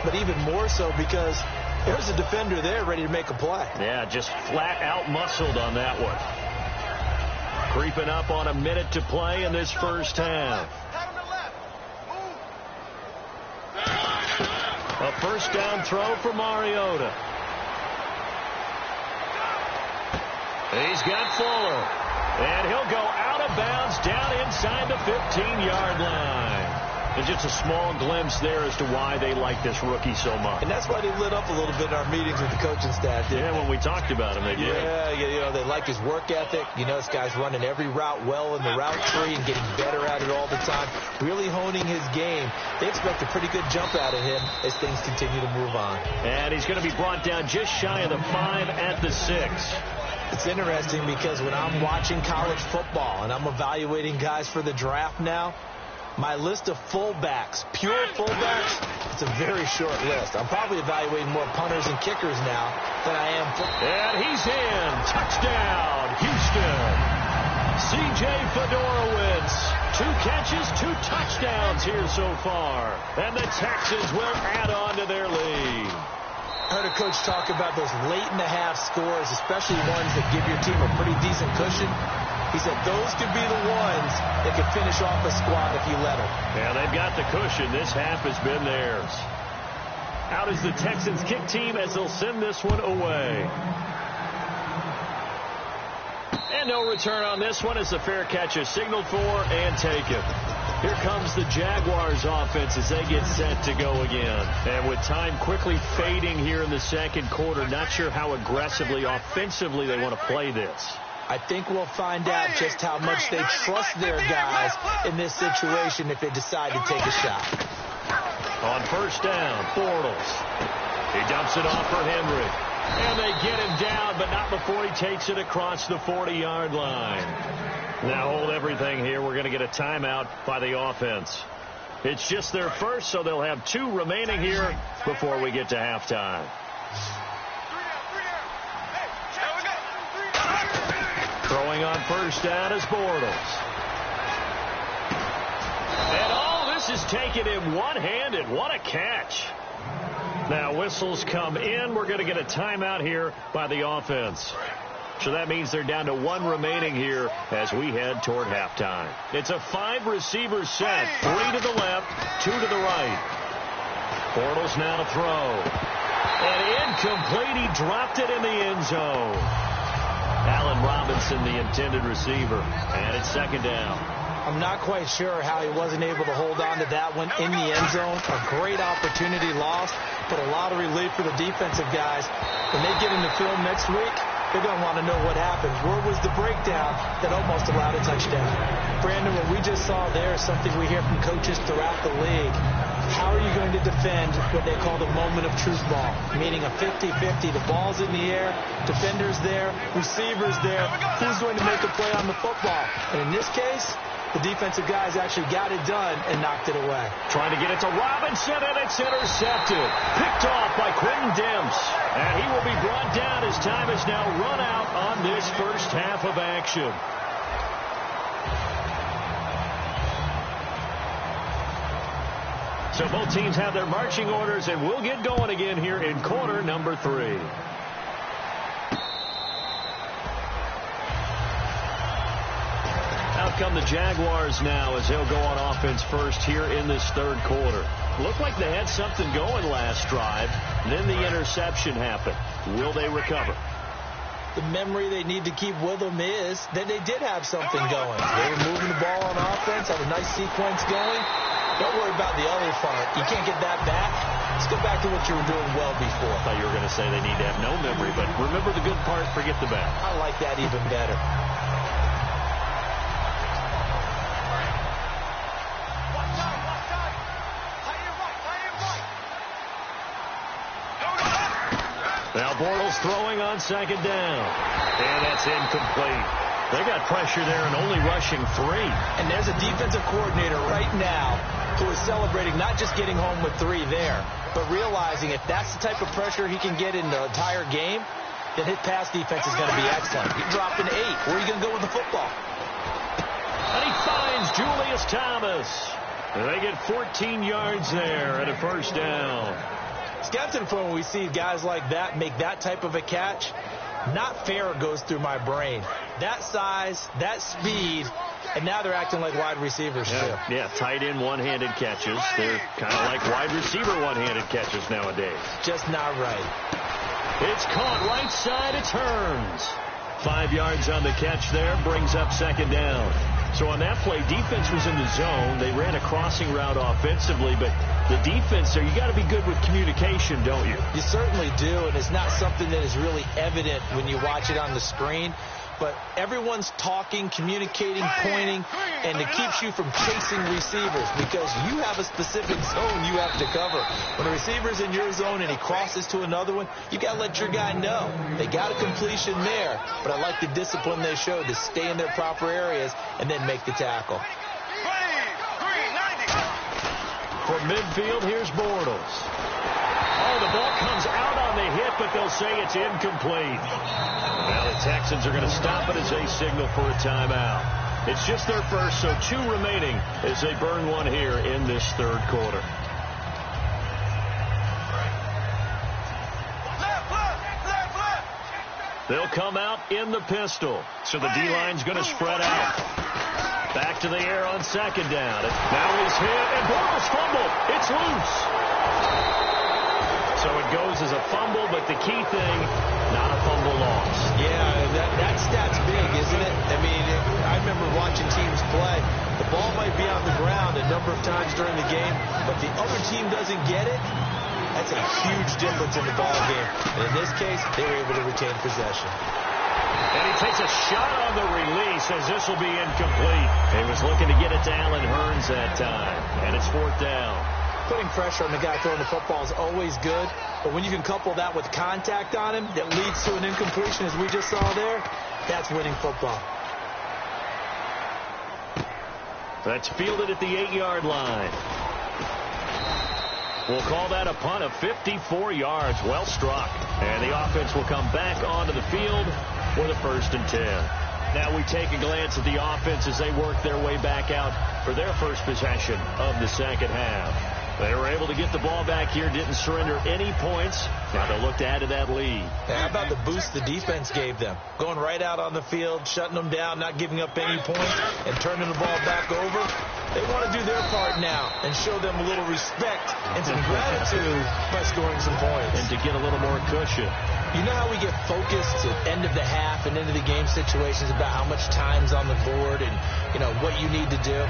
[SPEAKER 13] but even more so because there's a defender there ready to make a play.
[SPEAKER 12] Yeah, just flat out muscled on that one. Creeping up on a minute to play in this first half. A 1st down throw for Mariota. He's got Fuller. And he'll go out of bounds down inside the 15-yard line. And just a small glimpse there as to why they like this rookie so much.
[SPEAKER 13] And that's why they lit up a little bit in our meetings with the coaching staff.
[SPEAKER 12] Yeah, when we talked about him, they did.
[SPEAKER 13] Yeah, they like his work ethic. You know, this guy's running every route well in the route tree and getting better at it all the time. Really honing his game. They expect a pretty good jump out of him as things continue to move on.
[SPEAKER 12] And he's going to be brought down just shy of the 5 at the 6.
[SPEAKER 13] It's interesting because when I'm watching college football and I'm evaluating guys for the draft now, my list of fullbacks, pure fullbacks, it's a very short list. I'm probably evaluating more punters and kickers now than I am.
[SPEAKER 12] And he's in. Touchdown, Houston. C.J. Fedorowicz. 2 catches, 2 touchdowns here so far. And the Texans will add on to their lead.
[SPEAKER 13] I heard a coach talk about those late-in-the-half scores, especially ones that give your team a pretty decent cushion. He said those could be the ones that could finish off a squad if you let them.
[SPEAKER 12] Yeah, they've got the cushion. This half has been theirs. Out is the Texans kick team as they'll send this one away. And no return on this one as the fair catch is signaled for and taken. Here comes the Jaguars offense as they get set to go again. And with time quickly fading here in the second quarter, not sure how aggressively, offensively they want to play this.
[SPEAKER 13] I think we'll find out just how much they trust their guys in this situation if they decide to take a shot.
[SPEAKER 12] On 1st down, Bortles. He dumps it off for Henry. And they get him down, but not before he takes it across the 40-yard line. Now hold everything here. We're going to get a timeout by the offense. It's just their first, so they'll have 2 remaining here before we get to halftime. Throwing on first down is Bortles. And all this is taken in one-handed. What a catch. Now whistles come in. We're going to get a timeout here by the offense. So that means they're down to one remaining here as we head toward halftime. It's a 5-receiver set. 3 to the left, 2 to the right. Bortles now to throw. And incomplete. He dropped it in the end zone. Allen Robinson, the intended receiver. And it's second down.
[SPEAKER 13] I'm not quite sure how he wasn't able to hold on to that one in the end zone. A great opportunity lost, but a lot of relief for the defensive guys. When they get into film next week, they're going to want to know what happened. Where was the breakdown that almost allowed a touchdown? Brandon, what we just saw there is something we hear from coaches throughout the league. How are you going to defend what they call the moment of truth ball, meaning a 50-50? The ball's in the air, defenders there, receivers there. Who's going to make a play on the football? And in this case, the defensive guys actually got it done and knocked it away.
[SPEAKER 12] Trying to get it to Robinson, and it's intercepted. Picked off by Quentin Demps. And he will be brought down as time is now run out on this first half of action. So both teams have their marching orders, and we'll get going again here in quarter number 3. Out come the Jaguars now as they'll go on offense first here in this third quarter. Looked like they had something going last drive. Then the interception happened. Will they recover?
[SPEAKER 13] The memory they need to keep with them is that they did have something going. They were moving the ball on offense, had a nice sequence going. Don't worry about the other part. You can't get that back. Let's go back to what you were doing well before.
[SPEAKER 12] I thought you were going to say they need to have no memory, but remember the good part, forget the bad.
[SPEAKER 13] I like that even better.
[SPEAKER 12] Now Bortles throwing on second down. And that's incomplete. They got pressure there and only rushing 3.
[SPEAKER 13] And there's a defensive coordinator right now who is celebrating not just getting home with 3 there, but realizing if that's the type of pressure he can get in the entire game, then his pass defense is going to be excellent. He dropped an 8. Where are you going to go with the football?
[SPEAKER 12] And he finds Julius Thomas. And they get 14 yards there and a first down.
[SPEAKER 13] It's got to the point when we see guys like that make that type of a catch. Not fair goes through my brain. That size, that speed, and now they're acting like wide receivers too.
[SPEAKER 12] Yeah, tight end one-handed catches. They're kind of like wide receiver one-handed catches nowadays.
[SPEAKER 13] Just not right.
[SPEAKER 12] It's caught right side. It turns. 5 yards on the catch there, brings up second down. So on that play, defense was in the zone. They ran a crossing route offensively, but the defense there, you got to be good with communication, don't you?
[SPEAKER 13] You certainly do, and it's not something that is really evident when you watch it on the screen. But everyone's talking, communicating, pointing, and it keeps you from chasing receivers because you have a specific zone you have to cover. When a receiver's in your zone and he crosses to another one, you got to let your guy know. They got a completion there, but I like the discipline they showed to stay in their proper areas and then make the tackle.
[SPEAKER 12] For midfield, here's Bortles. Oh, the ball comes out on the hit, but they'll say it's incomplete. Now the Texans are going to stop it as they signal for a timeout. It's just their first, so 2 remaining as they burn one here in this third quarter. They'll come out in the pistol, so the D-line's going to spread out. Back to the air on second down. Now he's hit, and Bortles fumbled. It's loose. So it goes as a fumble, but the key thing, not a fumble loss.
[SPEAKER 13] Yeah, that stat's big, isn't it? I mean, I remember watching teams play. The ball might be on the ground a number of times during the game, but the other team doesn't get it. That's a huge difference in the ball game. And in this case, they were able to retain possession.
[SPEAKER 12] And he takes a shot on the release as this will be incomplete. He was looking to get it to Allen Hurns that time, and it's 4th down.
[SPEAKER 13] Putting pressure on the guy throwing the football is always good, but when you can couple that with contact on him that leads to an incompletion, as we just saw there, that's winning football.
[SPEAKER 12] That's fielded at the 8-yard line. We'll call that a punt of 54 yards. Well struck. And the offense will come back onto the field for the 1st and 10. Now we take a glance at the offense as they work their way back out for their first possession of the second half. They were able to get the ball back here, didn't surrender any points. Now they'll look to add to that lead.
[SPEAKER 13] How about the boost the defense gave them? Going right out on the field, shutting them down, not giving up any points, and turning the ball back over. They want to do their part now and show them a little respect and some gratitude by scoring some points.
[SPEAKER 12] And to get a little more cushion.
[SPEAKER 13] You know how we get focused at end of the half and into the game situations about how much time's on the board and, you know, what you need to do?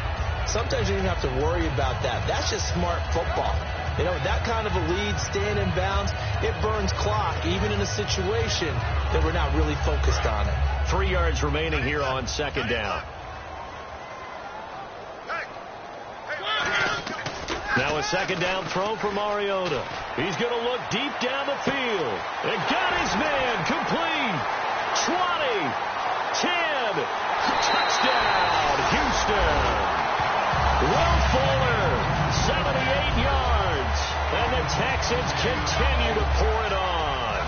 [SPEAKER 13] Sometimes you don't have to worry about that. That's just smart football. You know, that kind of a lead, staying in bounds, it burns clock, even in a situation that we're not really focused on it.
[SPEAKER 12] 3 yards remaining here on second down. Now a second down throw for Mariota. He's going to look deep down the field. And got his man complete. 20, 10, touchdown, Houston. Will Fuller, 78 yards, and the Texans continue to pour it on.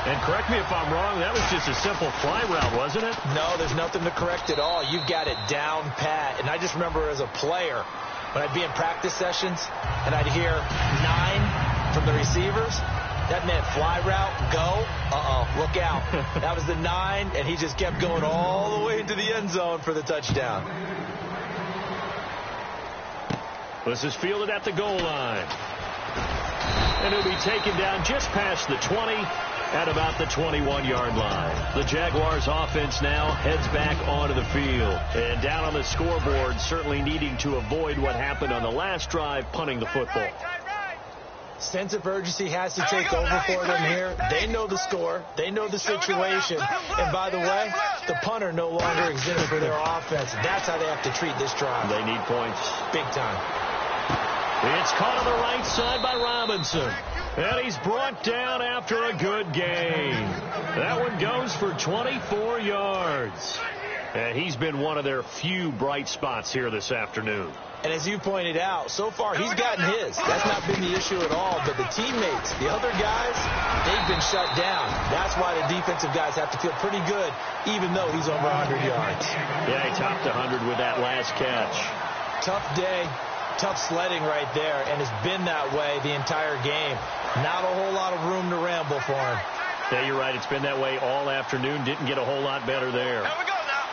[SPEAKER 12] And correct me if I'm wrong, that was just a simple fly route, wasn't it?
[SPEAKER 13] No, there's nothing to correct at all. You've got it down pat. And I just remember as a player, when I'd be in practice sessions, and I'd hear 9 from the receivers, that meant fly route, go, look out. That was the 9, and he just kept going all the way into the end zone for the touchdown.
[SPEAKER 12] This is fielded at the goal line. And it'll be taken down just past the 20 at about the 21-yard line. The Jaguars offense now heads back onto the field. And down on the scoreboard, certainly needing to avoid what happened on the last drive, punting the football.
[SPEAKER 13] Sense of urgency has to take over for them here. They know the score. They know the situation. And by the way, the punter no longer exists for their offense. That's how they have to treat this drive.
[SPEAKER 12] They need points.
[SPEAKER 13] Big time.
[SPEAKER 12] It's caught on the right side by Robinson. And he's brought down after a good gain. That one goes for 24 yards. And he's been one of their few bright spots here this afternoon.
[SPEAKER 13] And as you pointed out, so far he's gotten his. That's not been the issue at all. But the teammates, the other guys, they've been shut down. That's why the defensive guys have to feel pretty good, even though he's over 100 yards.
[SPEAKER 12] Yeah, he topped 100 with that last catch.
[SPEAKER 13] Tough day, tough sledding right there, and it's been that way the entire game. Not a whole lot of room to ramble for him.
[SPEAKER 12] Yeah, you're right. It's been that way all afternoon. Didn't get a whole lot better there.
[SPEAKER 10] Here we go now.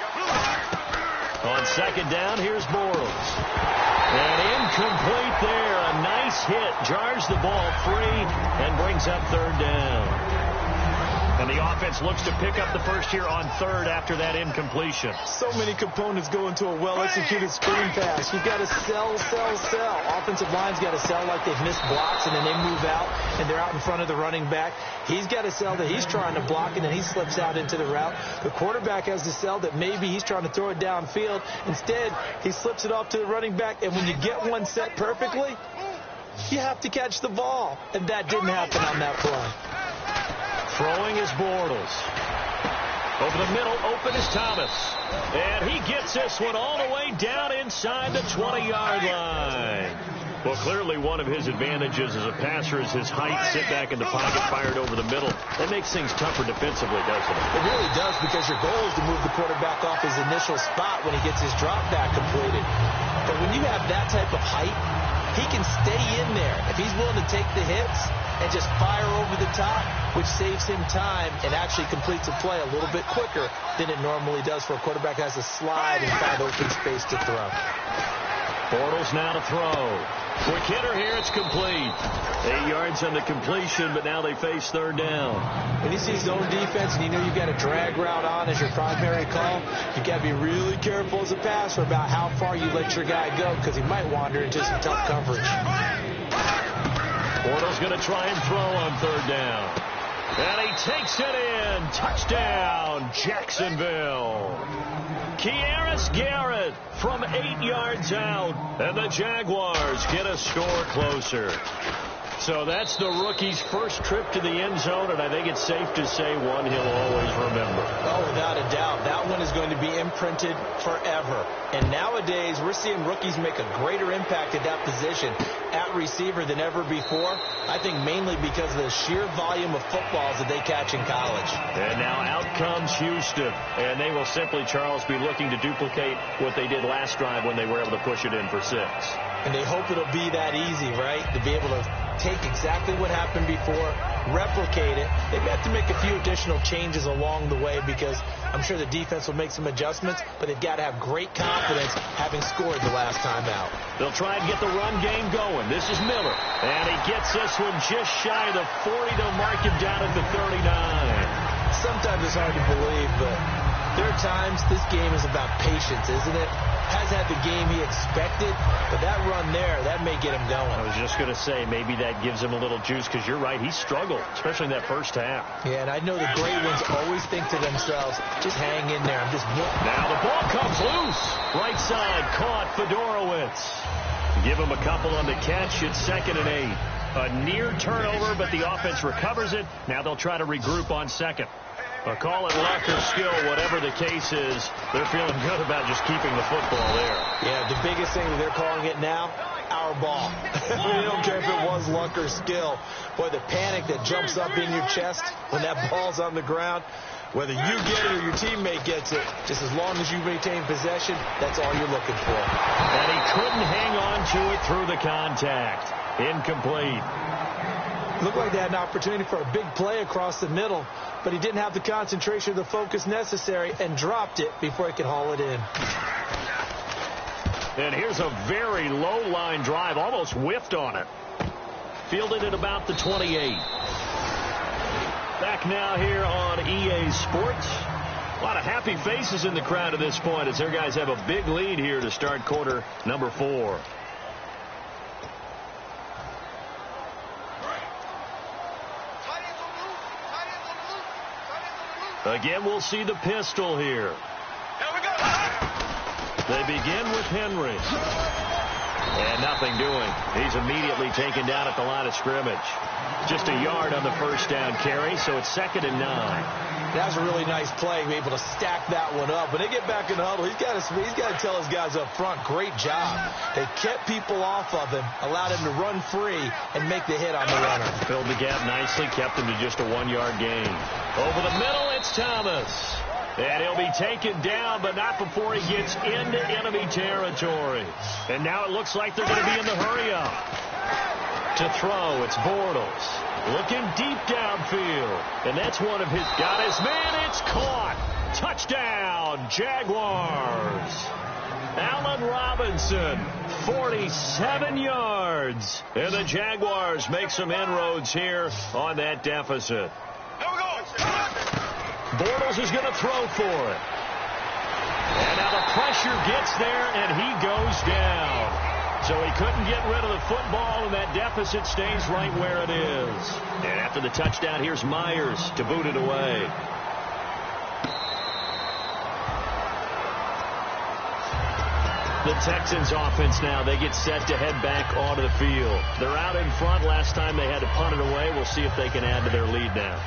[SPEAKER 12] On second down, here's Bortles. And incomplete there. A nice hit. Jars the ball free and brings up third down. And the offense looks to pick up the first here on third after that incompletion.
[SPEAKER 13] So many components go into a well-executed screen pass. You've got to sell. Offensive line's got to sell like they've missed blocks, and then they move out, and they're out in front of the running back. He's got to sell that he's trying to block, and then he slips out into the route. The quarterback has to sell that maybe he's trying to throw it downfield. Instead, he slips it off to the running back, and when you get one set perfectly, you have to catch the ball. And that didn't happen on that play.
[SPEAKER 12] Throwing is Bortles. Over the middle, open is Thomas. And he gets this one all the way down inside the 20-yard line. Well, clearly one of his advantages as a passer is his height. Sit back in the pocket, fired over the middle. That makes things tougher defensively, doesn't it?
[SPEAKER 13] It really does, because your goal is to move the quarterback off his initial spot when he gets his drop back completed. But when you have that type of height, he can stay in there if he's willing to take the hits and just fire over the top, which saves him time and actually completes a play a little bit quicker than it normally does for a quarterback that has to slide and find open space to throw.
[SPEAKER 12] Bortles now to throw. Quick hitter here, it's complete. 8 yards on the completion, but now they face third down.
[SPEAKER 13] When you see zone defense and you know you've got a drag route on as your primary call, you've got to be really careful as a passer about how far you let your guy go, because he might wander into some tough coverage.
[SPEAKER 12] Bortles going to try and throw on third down. And he takes it in. Touchdown, Jacksonville. Kearis Garrett from 8 yards out. And the Jaguars get a score closer. So that's the rookie's first trip to the end zone, and I think it's safe to say one he'll always remember.
[SPEAKER 13] Oh, without a doubt. That one is going to be imprinted forever. And nowadays, we're seeing rookies make a greater impact at that position at receiver than ever before. I think mainly because of the sheer volume of footballs that they catch in college.
[SPEAKER 12] And now out comes Houston. And they will simply, Charles, be looking to duplicate what they did last drive when they were able to push it in for 6.
[SPEAKER 13] And they hope it'll be that easy, right? To be able to take exactly what happened before, replicate it. They may have to make a few additional changes along the way because I'm sure the defense will make some adjustments, but they've got to have great confidence having scored the last time out.
[SPEAKER 12] They'll try and get the run game going. This is Miller. And he gets this one just shy of the 40. They'll mark him down at the 39.
[SPEAKER 13] Sometimes it's hard to believe, but there are times this game is about patience, isn't it? Hasn't had the game he expected, but that run there, that may get him going.
[SPEAKER 12] I was just going to say, maybe that gives him a little juice, because you're right, he struggled, especially in that first half.
[SPEAKER 13] Yeah, and I know the great ones always think to themselves, just hang in there.
[SPEAKER 12] Now the ball comes loose. Right side, caught Fedorowicz. Give him a couple on the catch. It's 2nd and 8. A near turnover, but the offense recovers it. Now they'll try to regroup on 2nd. A call it luck or skill, whatever the case is, they're feeling good about just keeping the football there.
[SPEAKER 13] Yeah, the biggest thing that they're calling it now, our ball. They don't care if it was luck or skill. Boy, the panic that jumps up in your chest when that ball's on the ground, whether you get it or your teammate gets it, just as long as you maintain possession, that's all you're looking for.
[SPEAKER 12] And he couldn't hang on to it through the contact. Incomplete.
[SPEAKER 13] Looked like they had an opportunity for a big play across the middle, but he didn't have the concentration or the focus necessary and dropped it before he could haul it in.
[SPEAKER 12] And here's a very low line drive, almost whiffed on it. Fielded at about the 28. Back now here on EA Sports. A lot of happy faces in the crowd at this point as their guys have a big lead here to start quarter number 4. Again, we'll see the pistol here. They begin with Henry. And nothing doing. He's immediately taken down at the line of scrimmage. Just a yard on the first down carry, so it's 2nd and 9.
[SPEAKER 13] That was a really nice play, be able to stack that one up. When they get back in the huddle, he's got to tell his guys up front, great job. They kept people off of him, allowed him to run free and make the hit on the runner.
[SPEAKER 12] Filled the gap nicely, kept him to just a 1-yard gain. Over the middle, it's Thomas. And he'll be taken down, but not before he gets into enemy territory. And now it looks like they're going to be in the hurry-up. To throw, it's Bortles. Looking deep downfield. And that's one of his... Got his man, it's caught. Touchdown, Jaguars. Allen Robinson, 47 yards. And the Jaguars make some inroads here on that deficit. Bortles is going to throw for it. And now the pressure gets there, and he goes down. So he couldn't get rid of the football, and that deficit stays right where it is. And after the touchdown, here's Myers to boot it away. The Texans offense now, they get set to head back onto the field. They're out in front. Last time they had to punt it away. We'll see if they can add to their lead now.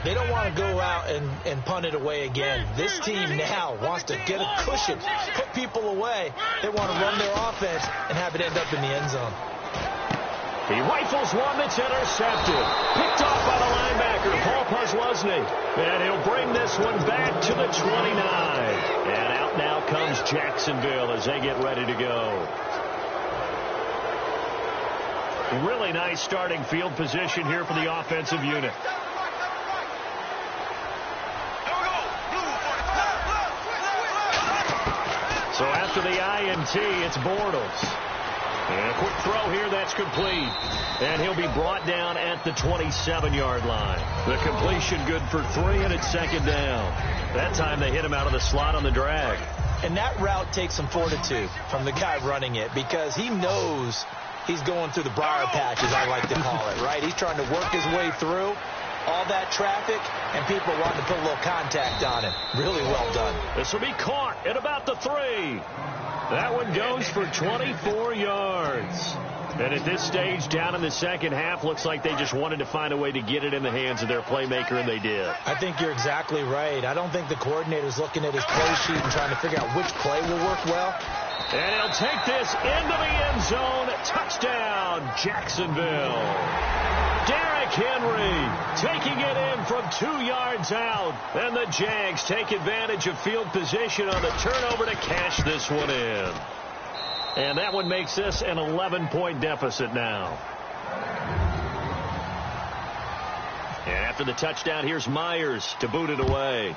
[SPEAKER 13] They don't want to go out and punt it away again. This team now wants to get a cushion, put people away. They want to run their offense and have it end up in the end zone.
[SPEAKER 12] He rifles one that's intercepted. Picked off by the linebacker, Paul Posluszny. And he'll bring this one back to the 29. And out now comes Jacksonville as they get ready to go. Really nice starting field position here for the offensive unit. So after the INT, it's Bortles. And a quick throw here, that's complete. And he'll be brought down at the 27-yard line. The completion good for 3, and it's 2nd down. That time they hit him out of the slot on the drag.
[SPEAKER 13] And that route takes some fortitude from the guy running it because he knows he's going through the briar patch, as I like to call it, right? He's trying to work his way through all that traffic, and people wanting to put a little contact on him. Really well done.
[SPEAKER 12] This will be caught at about the 3. That one goes for 24 yards. And at this stage, down in the second half, looks like they just wanted to find a way to get it in the hands of their playmaker, and they did.
[SPEAKER 13] I think you're exactly right. I don't think the coordinator's looking at his play sheet and trying to figure out which play will work well.
[SPEAKER 12] And he'll take this into the end zone. Touchdown, Jacksonville. Derrick Henry taking it in from 2 yards out. And the Jags take advantage of field position on the turnover to cash this one in. And that one makes this an 11-point deficit now. And after the touchdown, here's Myers to boot it away.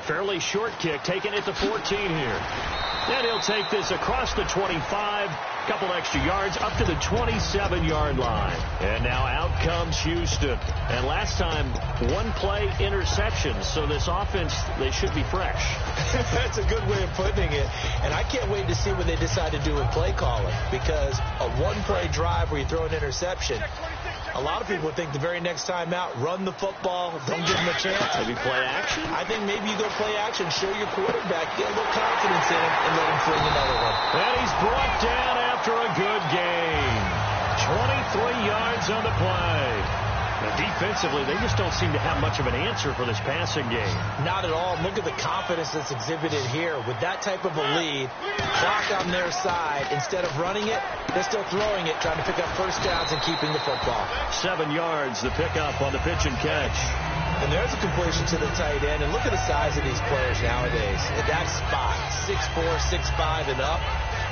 [SPEAKER 12] Fairly short kick, taking it to 14 here. And he'll take this across the 25, couple extra yards, up to the 27-yard line. And now out comes Houston. And last time, one play interception, so this offense, they should be fresh.
[SPEAKER 13] That's a good way of putting it. And I can't wait to see what they decide to do with play calling, because a one-play drive where you throw an interception, a lot of people would think the very next time out, run the football, don't give them a chance.
[SPEAKER 12] Maybe play action?
[SPEAKER 13] I think maybe you go play action, show your quarterback, get a little confidence in him, and let him fling another one.
[SPEAKER 12] And he's brought down after a good game. 23 yards on the play. Now, defensively, they just don't seem to have much of an answer for this passing game.
[SPEAKER 13] Not at all. Look at the confidence that's exhibited here. With that type of a lead, clock on their side, instead of running it, they're still throwing it, trying to pick up first downs and keeping the football.
[SPEAKER 12] 7 yards, the pickup on the pitch and catch.
[SPEAKER 13] And there's a completion to the tight end. And look at the size of these players nowadays. At that spot, 6'4", 6'5", and up.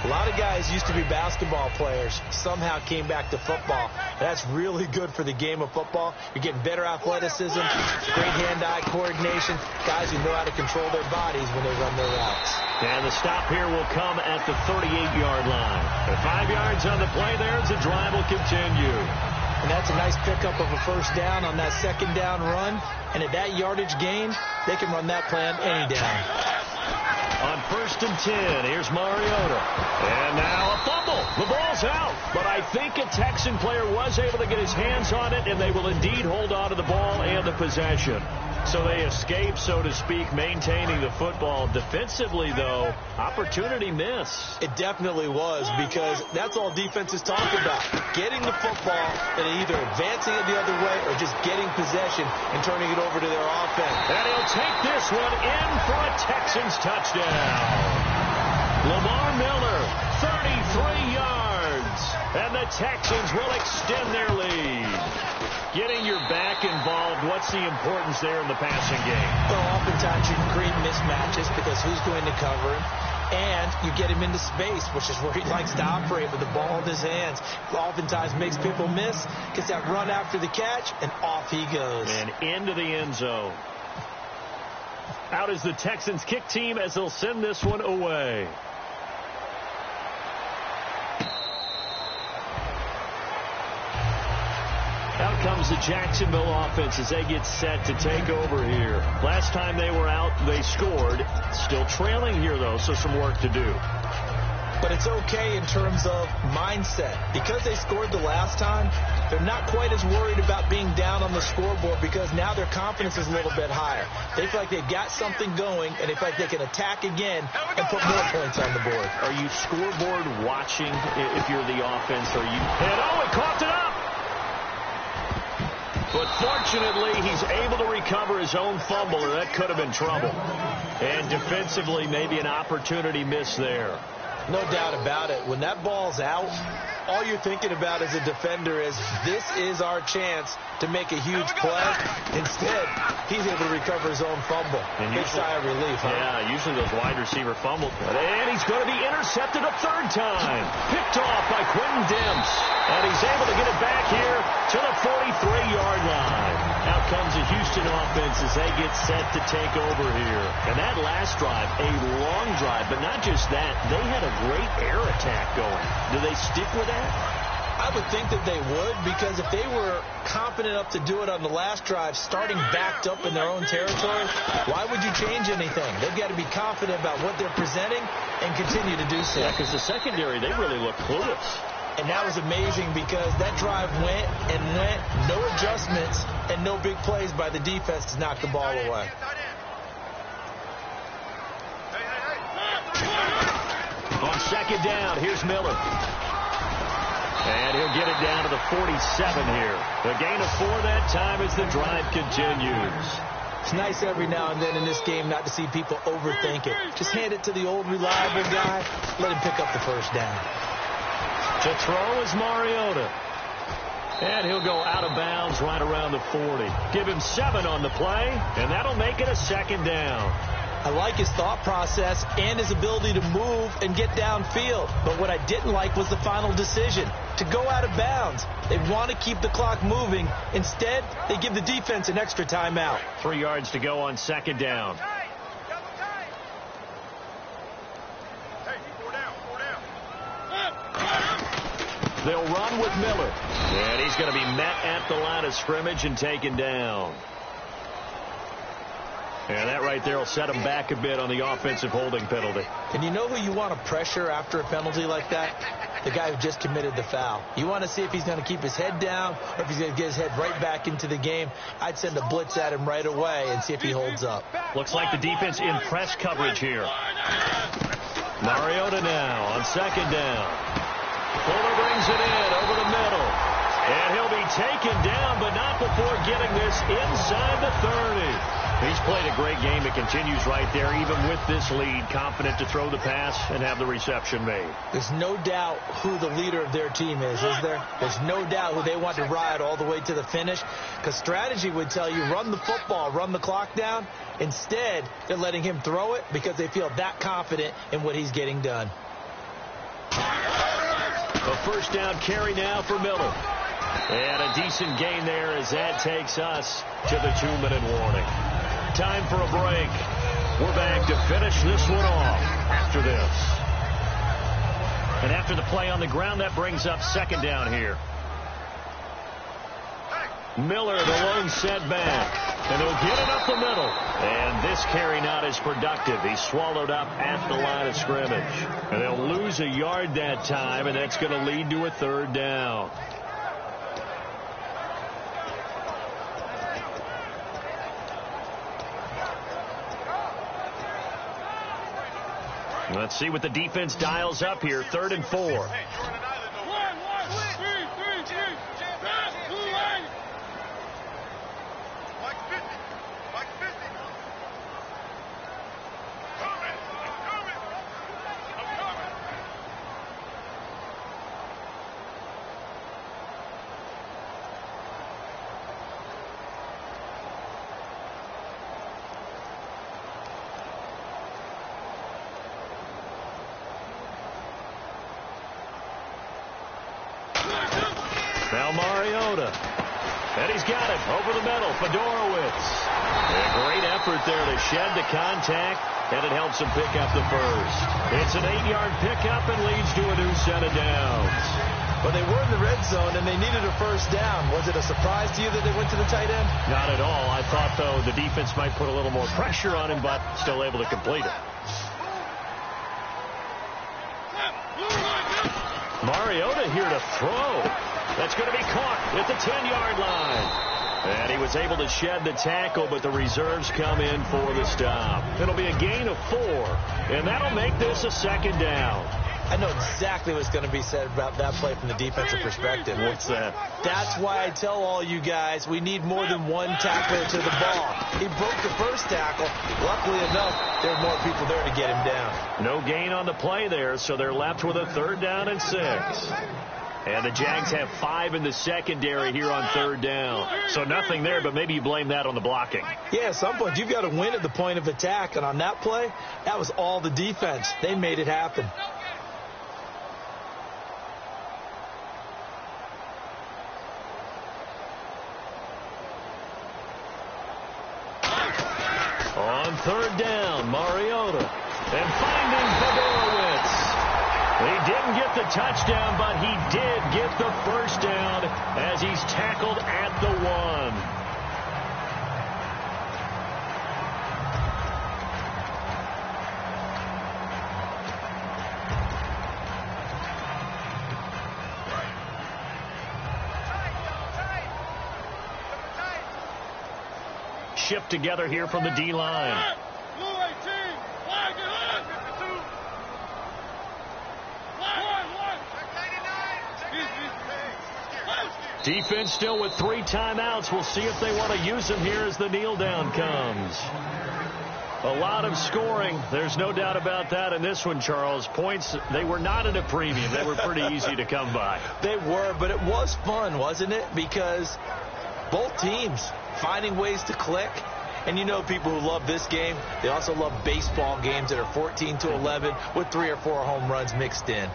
[SPEAKER 13] A lot of guys used to be basketball players, somehow came back to football. That's really good for the game of football. You're getting better athleticism, great hand-eye coordination, guys who know how to control their bodies when they run their routes.
[SPEAKER 12] And the stop here will come at the 38-yard line. At 5 yards on the play there as the drive will continue.
[SPEAKER 13] And that's a nice pickup of a first down on that second down run. And at that yardage gain, they can run that plan any down.
[SPEAKER 12] On 1st and 10, here's Mariota. And now a fumble. The ball's out. But I think a Texan player was able to get his hands on it, and they will indeed hold on to the ball and the possession. So they escape, so to speak, maintaining the football. Defensively, though, opportunity miss.
[SPEAKER 13] It definitely was, because that's all defenses talk about. Getting the football and either advancing it the other way or just getting possession and turning it over to their offense.
[SPEAKER 12] And he'll take this one in for a Texans touchdown. Lamar Miller, 33 yards. And the Texans will extend their lead. Getting your back involved, what's the importance there in the passing game?
[SPEAKER 13] Well, oftentimes you can create mismatches because who's going to cover him? And you get him into space, which is where he likes to operate with the ball in his hands. Oftentimes makes people miss, gets that run after the catch, and off he goes.
[SPEAKER 12] And into the end zone. Out is the Texans kick team as they'll send this one away. Out comes the Jacksonville offense as they get set to take over here. Last time they were out, they scored. Still trailing here, though, so some work to do.
[SPEAKER 13] But it's okay in terms of mindset. Because they scored the last time, they're not quite as worried about being down on the scoreboard because now their confidence is a little bit higher. They feel like they've got something going, and they feel like they can attack again and put more points on the board.
[SPEAKER 12] Are you scoreboard watching if you're the offense? Are you? And he coughed it up! But fortunately, he's able to recover his own fumble, or that could have been trouble. And defensively, maybe an opportunity miss there.
[SPEAKER 13] No doubt about it. When that ball's out, all you're thinking about as a defender is, this is our chance to make a huge play. Instead, he's able to recover his own fumble. And big sigh of relief, huh?
[SPEAKER 12] Yeah, usually those wide receiver fumbles. And he's going to be intercepted a third time. Picked off by Quentin Demps. And he's able to get it back here to the 43-yard line. Out comes the Houston offense as they get set to take over here. And that last drive, a long drive, but not just that. They had a great air attack going. Do they stick with that?
[SPEAKER 13] I would think that they would, because if they were confident enough to do it on the last drive, starting backed up in their own territory, why would you change anything? They've got to be confident about what they're presenting and continue to do so.
[SPEAKER 12] Yeah, because the secondary, they really look clueless.
[SPEAKER 13] And that was amazing because that drive went and went, no adjustments and no big plays by the defense to knock the ball away.
[SPEAKER 12] On 2nd take it down. Here's Miller. And he'll get it down to the 47 here. The gain of 4 that time as the drive continues.
[SPEAKER 13] It's nice every now and then in this game not to see people overthink it. Just hand it to the old reliable guy. Let him pick up the first down.
[SPEAKER 12] To throw is Mariota. And he'll go out of bounds right around the 40. Give him 7 on the play, and that'll make it a second down.
[SPEAKER 13] I like his thought process and his ability to move and get downfield. But what I didn't like was the final decision, to go out of bounds. They want to keep the clock moving. Instead, they give the defense an extra timeout.
[SPEAKER 12] 3 yards to go on second down. They'll run with Miller. And he's going to be met at the line of scrimmage and taken down. And that right there will set him back a bit on the offensive holding penalty.
[SPEAKER 13] And you know who you want to pressure after a penalty like that? The guy who just committed the foul. You want to see if he's going to keep his head down or if he's going to get his head right back into the game. I'd send a blitz at him right away and see if he holds up.
[SPEAKER 12] Looks like the defense in press coverage here. Mariota now on second down. Fuller brings it in over the middle. And he'll be taken down, but not before getting this inside the 30. He's played a great game. It continues right there, even with this lead, confident to throw the pass and have the reception made.
[SPEAKER 13] There's no doubt who the leader of their team is there? There's no doubt who they want to ride all the way to the finish, because strategy would tell you run the football, run the clock down. Instead, they're letting him throw it because they feel that confident in what he's getting done.
[SPEAKER 12] A first down carry now for Miller. And a decent gain there as that takes us to the 2-minute warning. Time for a break. We're back to finish this one off after this. And after the play on the ground, that brings up second down here. Miller, the lone setback. And they'll get it up the middle. And this carry not as productive. He's swallowed up at the line of scrimmage. And they'll lose a yard that time, and that's going to lead to a third down. Let's see what the defense dials up here. 3rd and 4. Now Mariota. And he's got it over the middle. Fedorowicz. A great effort there to shed the contact, and it helps him pick up the first. It's an 8-yard pickup and leads to a new set of downs.
[SPEAKER 13] Well, they were in the red zone, and they needed a first down. Was it a surprise to you that they went to the tight end?
[SPEAKER 12] Not at all. I thought, though, the defense might put a little more pressure on him, but still able to complete it. Mariota here to throw. That's going to be caught at the 10-yard line. And he was able to shed the tackle, but the reserves come in for the stop. It'll be a gain of 4, and that'll make this a second down.
[SPEAKER 13] I know exactly what's going to be said about that play from the defensive perspective.
[SPEAKER 12] What's that?
[SPEAKER 13] That's why I tell all you guys we need more than one tackler to the ball. He broke the first tackle. Luckily enough, there are more people there to get him down.
[SPEAKER 12] No gain on the play there, so they're left with a 3rd down and 6. And the Jags have 5 in the secondary here on 3rd down. So nothing there, but maybe you blame that on the blocking.
[SPEAKER 13] Yeah, at some point you've got to win at the point of attack. And on that play, that was all the defense. They made it happen.
[SPEAKER 12] On 3rd down, Mariota. And finding Fedorowicz. He didn't get the touchdown, but he did get the first down as he's tackled at the 1. Shipped together here from the D-line. Defense still with 3 timeouts. We'll see if they want to use them here as the kneel down comes. A lot of scoring. There's no doubt about that in this one, Charles. Points, they were not at a premium. They were pretty easy to come by.
[SPEAKER 13] They were, but it was fun, wasn't it? Because both teams finding ways to click. And you know people who love this game, they also love baseball games that are 14-11 with 3 or 4 home runs mixed in.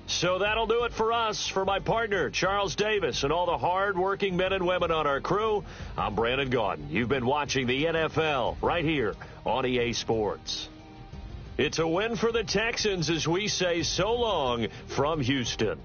[SPEAKER 12] So that'll do it for us. For my partner, Charles Davis, and all the hard-working men and women on our crew, I'm Brandon Gaudin. You've been watching the NFL right here on EA Sports. It's a win for the Texans as we say so long from Houston.